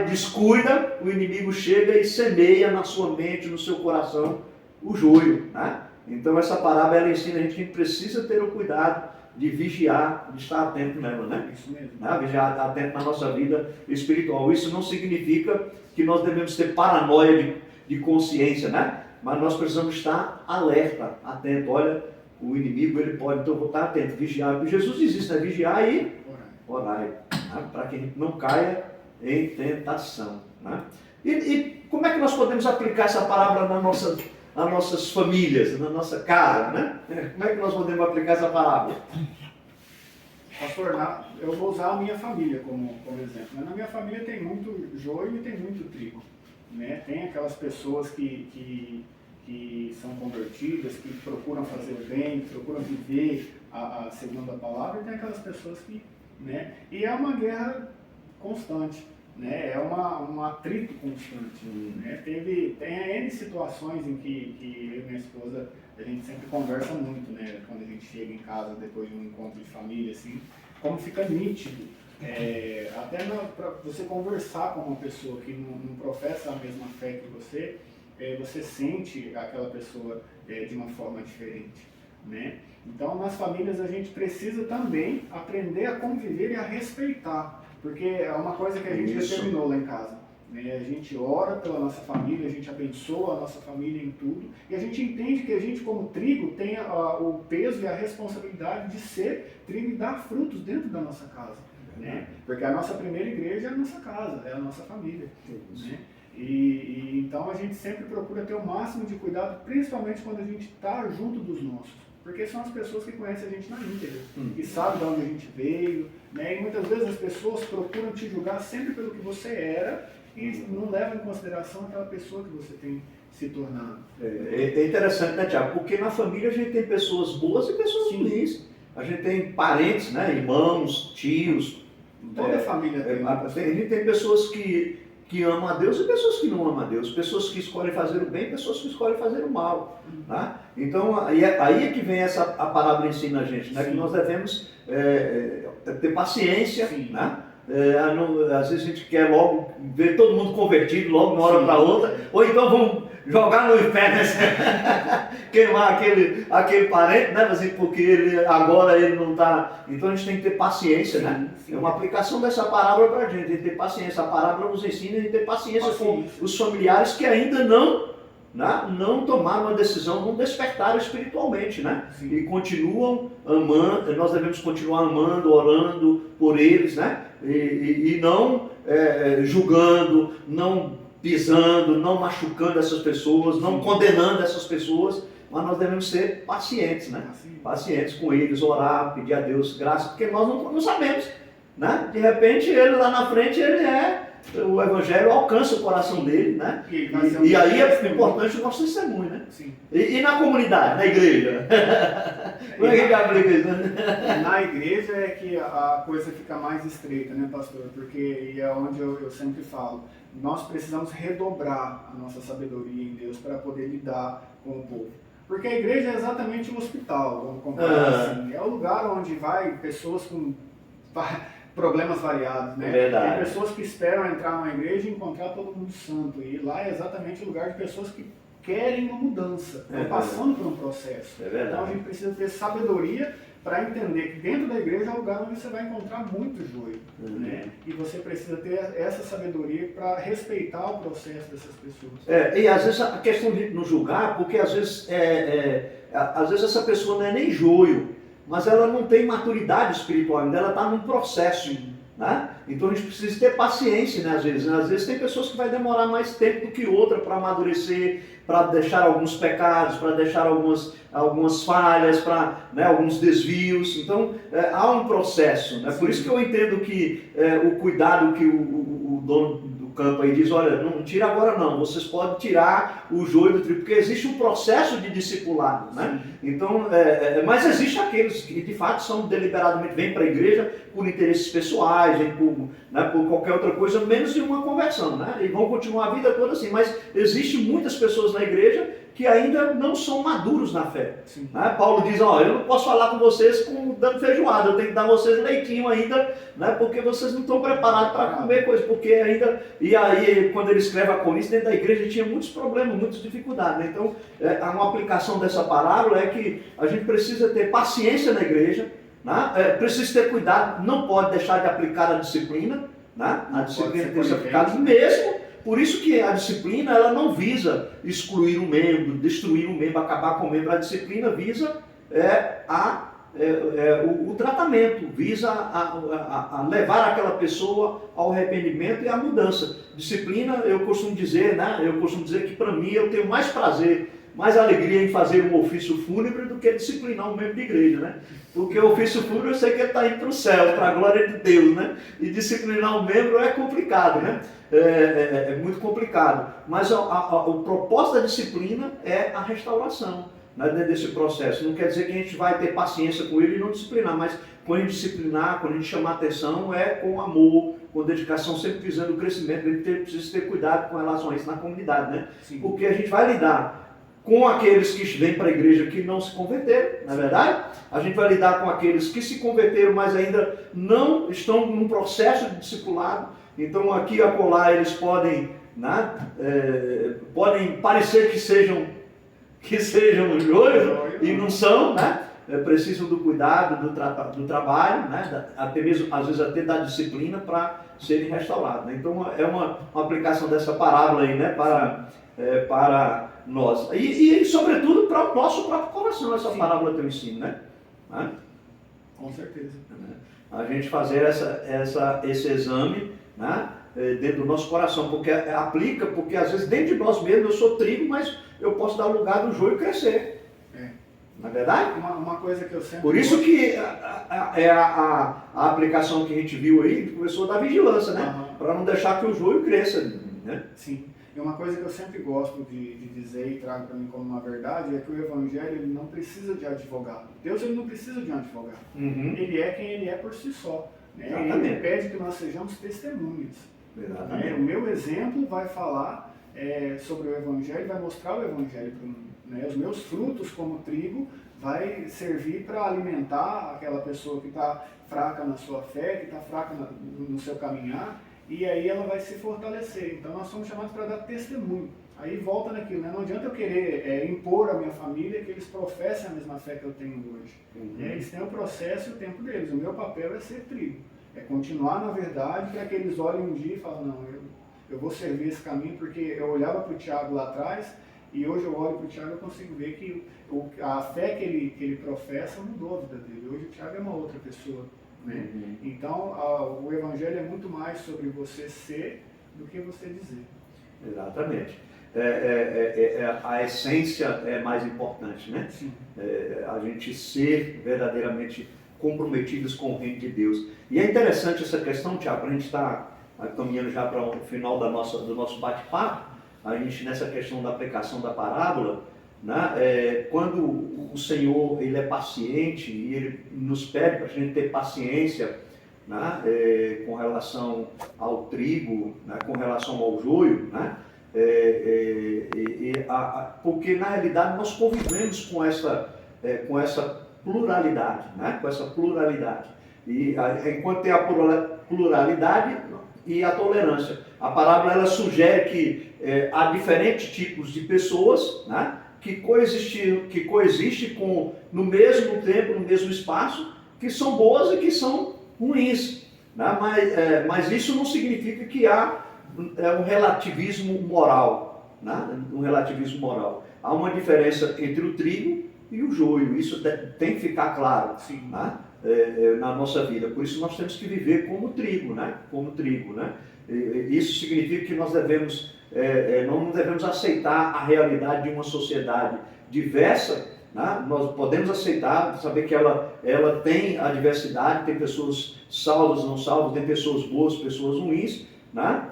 descuida, o inimigo chega e semeia na sua mente, no seu coração, o joio. Né? Então essa parábola ela ensina a gente que precisa ter o cuidado de vigiar, de estar atento nela, né? Isso mesmo. Vigiar, atento na nossa vida espiritual. Isso não significa que nós devemos ter paranoia de consciência, né? Mas nós precisamos estar alerta, atento. Olha, o inimigo ele pode, então eu vou estar atento, vigiar. Jesus diz isso, né? Vigiar e orai. Né? Para que a gente não caia em tentação. Né? E como é que nós podemos aplicar essa palavra nas nossas famílias, na nossa casa? Né? Como é que nós podemos aplicar essa palavra? Pastor, eu vou usar a minha família como exemplo. Na minha família tem muito joio e tem muito trigo. Né? Tem aquelas pessoas que são convertidas, que procuram fazer o bem, que procuram viver a segunda palavra, e tem aquelas pessoas que... Né? E é uma guerra constante, né? É um atrito constante. Né? Tem N situações em que eu e minha esposa, a gente sempre conversa muito, né? Quando a gente chega em casa depois de um encontro de família, assim, como fica nítido. Até para você conversar com uma pessoa que não professa a mesma fé que você, você sente aquela pessoa de uma forma diferente, né? Então, nas famílias a gente precisa também aprender a conviver e a respeitar, porque é uma coisa que a gente determinou lá em casa, né? A gente ora pela nossa família, a gente abençoa a nossa família em tudo, e a gente entende que a gente, como trigo, tem o peso e a responsabilidade de ser trigo e dar frutos dentro da nossa casa, né? Porque a nossa primeira igreja é a nossa casa, é a nossa família, né? E então a gente sempre procura ter o máximo de cuidado, principalmente quando a gente está junto dos nossos, porque são as pessoas que conhecem a gente na íntegra, que sabem de onde a gente veio, né? E muitas vezes as pessoas procuram te julgar sempre pelo que você era e não levam em consideração aquela pessoa que você tem se tornado. É interessante, né, Tiago? Porque na família a gente tem pessoas boas e pessoas ruins. A gente tem parentes, né, irmãos, tios. Toda a família tem. A gente tem pessoas que amam a Deus e pessoas que não amam a Deus, pessoas que escolhem fazer o bem e pessoas que escolhem fazer o mal. Né? Então, aí é que vem a palavra ensina a gente, né? Que nós devemos ter paciência. Né? Às vezes a gente quer logo ver todo mundo convertido logo de uma hora para outra, ou então vamos jogar no inferno, queimar aquele parente, né? Porque agora ele não está. Então a gente tem que ter paciência, né? É uma aplicação dessa palavra para a gente ter paciência. A palavra nos ensina a ter paciência com os familiares que ainda não tomaram a decisão, não despertaram espiritualmente, né? E continuam amando, nós devemos continuar amando, orando por eles, né? E não julgando, não pisando, não machucando essas pessoas, não condenando essas pessoas, mas nós devemos ser pacientes, né? Pacientes com eles, orar, pedir a Deus graça, porque nós não sabemos, né? De repente ele lá na frente, o Evangelho alcança o coração dele, né? E aí é importante o nosso testemunho, né? E na comunidade, na igreja? Como é que a gente aplica isso? Na igreja é que a coisa fica mais estreita, né, pastor? Porque é onde eu sempre falo, nós precisamos redobrar a nossa sabedoria em Deus para poder lidar com o povo. Porque a igreja é exatamente um hospital, vamos comparar assim. É o lugar onde vai pessoas com problemas variados, né? Tem pessoas que esperam entrar numa igreja e encontrar todo mundo santo. E lá é exatamente o lugar de pessoas que querem uma mudança, estão passando por um processo. Então a gente precisa ter sabedoria para entender que dentro da igreja é o lugar onde você vai encontrar muito joio, né? E você precisa ter essa sabedoria para respeitar o processo dessas pessoas. E às vezes a questão de não julgar, porque às vezes essa pessoa não é nem joio, mas ela não tem maturidade espiritual ainda, ela está num processo, né? Então a gente precisa ter paciência, né? Às vezes tem pessoas que vai demorar mais tempo do que outra para amadurecer, para deixar alguns pecados, para deixar algumas falhas, para, né, alguns desvios. Então há um processo, né? Por isso que eu entendo que o cuidado que o dono do campo aí diz, olha, não tira agora não, vocês podem tirar o joio do trigo, porque existe um processo de discipulado, né? Então, mas existe aqueles que de fato são deliberadamente, vêm para a igreja por interesses pessoais, vêm por qualquer outra coisa, menos de uma conversão, né? E vão continuar a vida toda assim, mas existem muitas pessoas na igreja que ainda não são maduros na fé. Né? Paulo diz, eu não posso falar com vocês dando feijoada, eu tenho que dar vocês leitinho ainda, né? Porque vocês não estão preparados para comer coisa, porque ainda... E aí, quando ele escreve a Coríntios, dentro da igreja tinha muitos problemas, muitas dificuldades, né? Então, uma aplicação dessa parábola é que a gente precisa ter paciência na igreja, né? Precisa ter cuidado, não pode deixar de aplicar a disciplina, né? A disciplina tem que ser aplicada mesmo. Por isso que a disciplina ela não visa excluir um membro, destruir um membro, acabar com o membro. A disciplina visa o tratamento, visa a levar aquela pessoa ao arrependimento e à mudança. Disciplina, eu costumo dizer, né? Eu costumo dizer que para mim eu tenho mais prazer, mais alegria em fazer um ofício fúnebre do que disciplinar um membro de igreja, né? Porque o ofício fúnebre eu sei que ele está indo para o céu, para a glória de Deus, né? E disciplinar um membro é complicado, né? É muito complicado. Mas o propósito da disciplina é a restauração, né, desse processo. Não quer dizer que a gente vai ter paciência com ele e não disciplinar, mas quando a gente disciplinar, quando a gente chamar atenção, é com amor, com dedicação, sempre visando o crescimento. A gente precisa ter cuidado com relação a isso na comunidade, né? Sim. Porque a gente vai lidar com aqueles que vêm para a igreja que não se converteram, na verdade. A gente vai lidar com aqueles que se converteram, mas ainda não estão num processo de discipulado. Então aqui e acolá eles podem, né, podem parecer que sejam joio e não são, né? Precisam do cuidado, do trabalho, né? Até mesmo, às vezes até da disciplina para serem restaurados, né? Então é uma aplicação dessa parábola aí, né? Para nós. E sobretudo para o nosso próprio coração, essa Sim. parábola tem um ensino, né? Com certeza. A gente fazer esse exame, né? Dentro do nosso coração, porque porque às vezes dentro de nós mesmos eu sou trigo, mas eu posso dar lugar do joio crescer. Na verdade? Uma coisa que eu sempre... Por isso que a aplicação que a gente viu aí começou da vigilância, né? Uhum. Para não deixar que o joio cresça, né? Sim. E uma coisa que eu sempre gosto de dizer e trago para mim como uma verdade é que o Evangelho ele não precisa de advogado. Deus ele não precisa de um advogado. Uhum. Ele é quem ele é por si só. Né? Ele pede que nós sejamos testemunhas. Né? O meu exemplo vai falar sobre o Evangelho, vai mostrar o Evangelho para o mundo. Né? Os meus frutos como trigo vai servir para alimentar aquela pessoa que está fraca na sua fé, que está fraca no seu caminhar, e aí ela vai se fortalecer. Então nós somos chamados para dar testemunho. Aí volta naquilo, né? Não adianta eu querer impor à minha família que eles professem a mesma fé que eu tenho hoje. Uhum. Eles têm o processo e o tempo deles. O meu papel é ser trigo. É continuar na verdade para que eles olhem um dia e falem, não, eu vou servir esse caminho porque eu olhava para o Tiago lá atrás e hoje eu olho para o Tiago e eu consigo ver que a fé que ele professa mudou a vida dele. Hoje o Tiago é uma outra pessoa. Né? Uhum. Então o Evangelho é muito mais sobre você ser do que você dizer. Exatamente. A essência é mais importante, né? A gente ser verdadeiramente comprometidos com o reino de Deus. E é interessante essa questão, Tiago, a gente está caminhando já para o final do nosso bate-papo, a gente nessa questão da aplicação da parábola, né? Quando o Senhor ele é paciente e ele nos pede para a gente ter paciência, né? Com relação ao trigo, né? Com relação ao joio, né? Porque na realidade nós convivemos com essa pluralidade, né? Com essa pluralidade. E enquanto tem a pluralidade e a tolerância, a parábola ela sugere que há diferentes tipos de pessoas, né? Que coexistem no mesmo tempo, no mesmo espaço, que são boas e que são ruins, né? Mas isso não significa que há um relativismo moral, né? Um relativismo moral. Há uma diferença entre o trigo e o joio, isso tem que ficar claro, né? Na nossa vida. Por isso nós temos que viver como trigo, né? Como trigo, né? Isso significa que nós não devemos aceitar a realidade de uma sociedade diversa, né? Nós podemos aceitar, saber que ela tem a diversidade, tem pessoas salvas, não salvas, tem pessoas boas, pessoas ruins, né?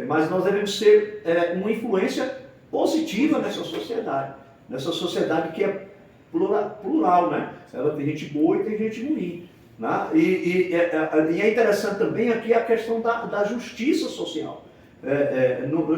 Mas nós devemos ser uma influência positiva nessa sociedade que é plural, né? Ela tem gente boa e tem gente ruim, né? E é interessante também aqui a questão da justiça social.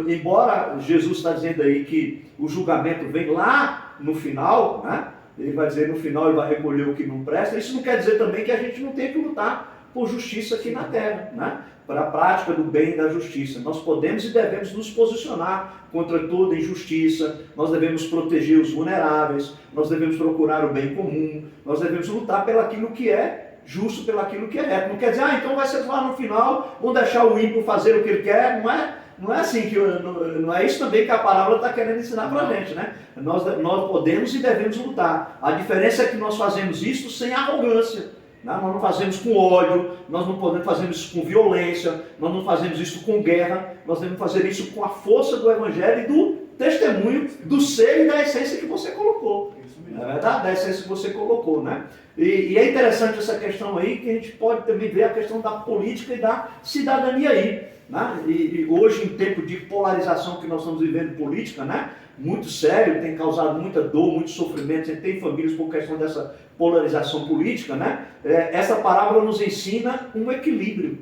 Embora Jesus está dizendo aí que o julgamento vem lá no final, né? Ele vai dizer no final ele vai recolher o que não presta, isso não quer dizer também que a gente não tem que lutar por justiça aqui na terra, né? Para a prática do bem e da justiça. Nós podemos e devemos nos posicionar contra toda injustiça, nós devemos proteger os vulneráveis, nós devemos procurar o bem comum, nós devemos lutar pelaquilo que é justo, pelaquilo que é reto. Não quer dizer, então vai ser lá no final, vamos deixar o ímpio fazer o que ele quer, não é? Não é assim que não é isso também que a parábola está querendo ensinar para a gente, né? Nós podemos e devemos lutar. A diferença é que nós fazemos isso sem arrogância. Nós não fazemos com ódio, nós não podemos fazer isso com violência, nós não fazemos isso com guerra, nós devemos fazer isso com a força do Evangelho e do testemunho do ser e da essência que você colocou. Não é verdade? Da essência que você colocou, né? E é interessante essa questão aí, que a gente pode também ver a questão da política e da cidadania aí. Né? E hoje, em tempo de polarização que nós estamos vivendo política, né? Muito sério, tem causado muita dor, muito sofrimento, você tem famílias por questão dessa polarização política, né? Essa parábola nos ensina um equilíbrio,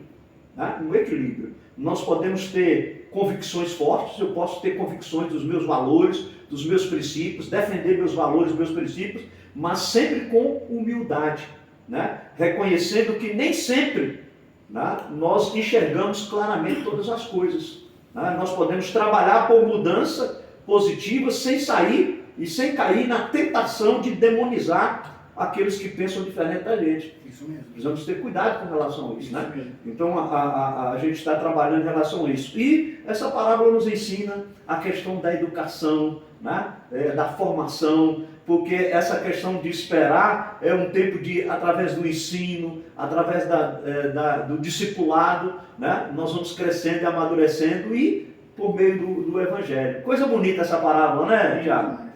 né? Um equilíbrio. Nós podemos ter convicções fortes, eu posso ter convicções dos meus valores, dos meus princípios, defender meus valores, meus princípios, mas sempre com humildade, né? Reconhecendo que nem sempre, né, nós enxergamos claramente todas as coisas. Né? Nós podemos trabalhar por mudança positiva sem sair e sem cair na tentação de demonizar aqueles que pensam diferente da gente. Isso mesmo. Precisamos ter cuidado com relação a isso, né? Mesmo. Então a gente está trabalhando em relação a isso. E essa parábola nos ensina a questão da educação, né? Da formação, porque essa questão de esperar é um tempo de, através do ensino, através do discipulado, né? Nós vamos crescendo e amadurecendo e por meio do Evangelho. Coisa bonita essa parábola, né, Tiago?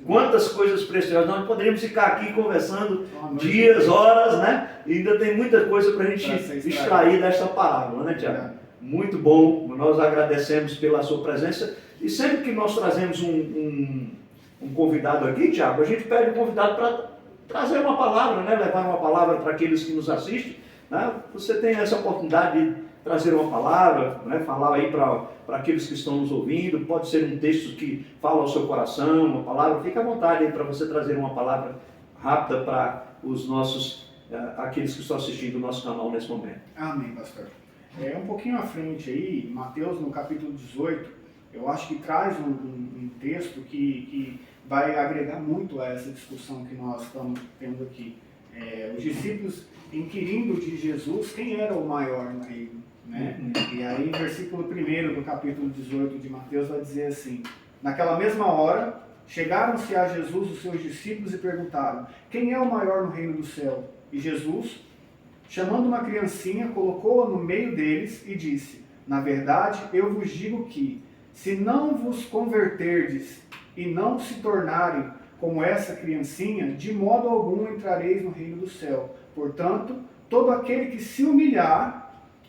Quantas coisas preciosas. Nós poderíamos ficar aqui conversando dias, horas, né? E ainda tem muita coisa para a gente extrair dessa parábola, né, Tiago? Muito bom. Nós agradecemos pela sua presença. E sempre que nós trazemos um convidado aqui, Tiago, a gente pede o convidado para trazer uma palavra, né? Levar uma palavra para aqueles que nos assistem. Né? Você tem essa oportunidade de trazer uma palavra, né? Falar aí para aqueles que estão nos ouvindo, pode ser um texto que fala ao seu coração, uma palavra, fica à vontade aí para você trazer uma palavra rápida para os nossos, aqueles que estão assistindo o nosso canal nesse momento. Amém, pastor. Um pouquinho à frente aí, Mateus no capítulo 18, eu acho que traz um texto que vai agregar muito a essa discussão que nós estamos tendo aqui. Os discípulos inquirindo de Jesus quem era o maior no reino. Né? E aí, versículo 1 do capítulo 18 de Mateus vai dizer assim: naquela mesma hora, chegaram-se a Jesus os seus discípulos e perguntaram: quem é o maior no reino do céu? E Jesus, chamando uma criancinha, colocou-a no meio deles e disse: na verdade, eu vos digo que, se não vos converterdes e não se tornarem como essa criancinha, de modo algum entrareis no reino do céu. Portanto, todo aquele que se humilhar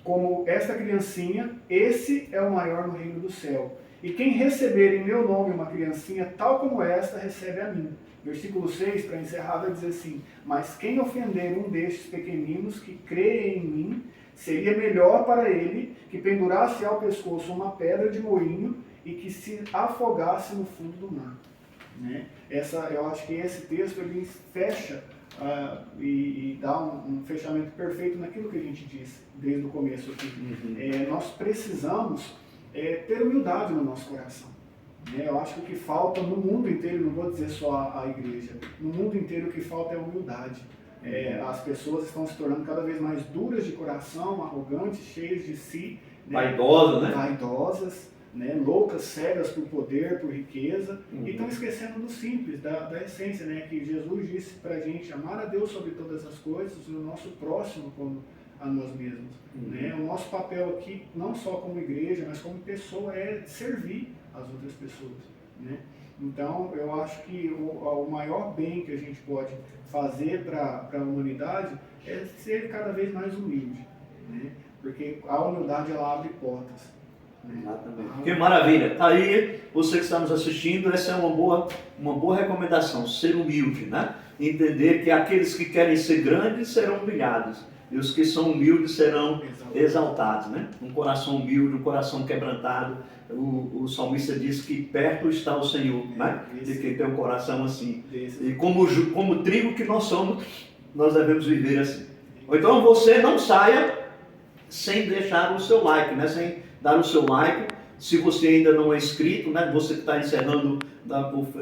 como esta criancinha, esse é o maior no reino do céu. E quem receber em meu nome uma criancinha tal como esta, recebe a mim. Versículo 6, para encerrar, vai dizer assim: mas quem ofender um destes pequeninos que crê em mim, seria melhor para ele que pendurasse ao pescoço uma pedra de moinho e que se afogasse no fundo do mar. Né? Eu acho que esse texto ele fecha e dá um fechamento perfeito naquilo que a gente disse desde o começo aqui. Nós precisamos ter humildade no nosso coração. Eu acho que o que falta no mundo inteiro, não vou dizer só a igreja, no mundo inteiro o que falta é humildade. As pessoas estão se tornando cada vez mais duras de coração, arrogantes, cheias de si, vaidosas, né? Vaidosas, né? Loucas, cegas por poder, por riqueza, e estão esquecendo do simples, da essência, né? Que Jesus disse para a gente amar a Deus sobre todas as coisas e o nosso próximo como a nós mesmos. Né? O nosso papel aqui, não só como igreja, mas como pessoa, é servir as outras pessoas. Né? Então, eu acho que o maior bem que a gente pode fazer para a humanidade é ser cada vez mais humilde. Né? Porque a humildade, ela abre portas. Exatamente. Que maravilha! Está aí, você que está nos assistindo, essa é uma boa recomendação, ser humilde, né? Entender que aqueles que querem ser grandes serão humilhados, e os que são humildes serão exaltados, né? Um coração humilde, um coração quebrantado. O salmista diz que perto está o Senhor, né? De quem tem um coração assim. E como trigo que nós somos, nós devemos viver assim. Então você não saia sem deixar o seu like, né? Sem dar o seu like. Se você ainda não é inscrito, né? Você que está encerrando,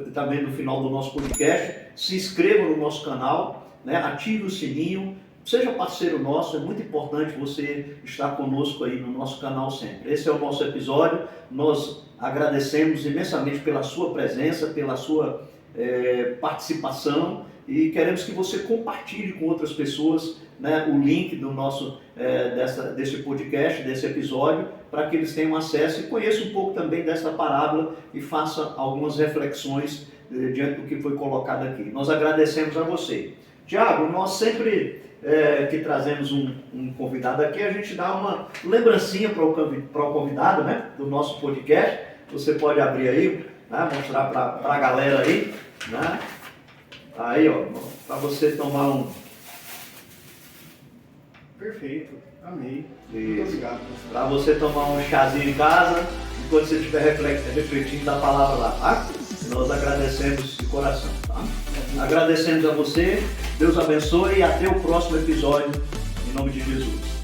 está vendo o final do nosso podcast, se inscreva no nosso canal, né? Ative o sininho, seja parceiro nosso, é muito importante você estar conosco aí no nosso canal sempre. Esse é o nosso episódio, nós agradecemos imensamente pela sua presença, pela sua participação e queremos que você compartilhe com outras pessoas, né, o link do nosso, desse podcast, desse episódio, para que eles tenham acesso e conheçam um pouco também dessa parábola e façam algumas reflexões diante do que foi colocado aqui. Nós agradecemos a você. Tiago, nós sempre que trazemos um convidado aqui, a gente dá uma lembrancinha para o convidado, né, do nosso podcast. Você pode abrir aí, né, mostrar para a galera aí, né? Aí, ó, para você tomar um... Perfeito, amei. Isso. Muito obrigado. Para você tomar um chazinho em casa, enquanto você estiver refletindo da palavra lá, tá? Nós agradecemos de coração, tá? Agradecemos a você, Deus abençoe e até o próximo episódio, em nome de Jesus.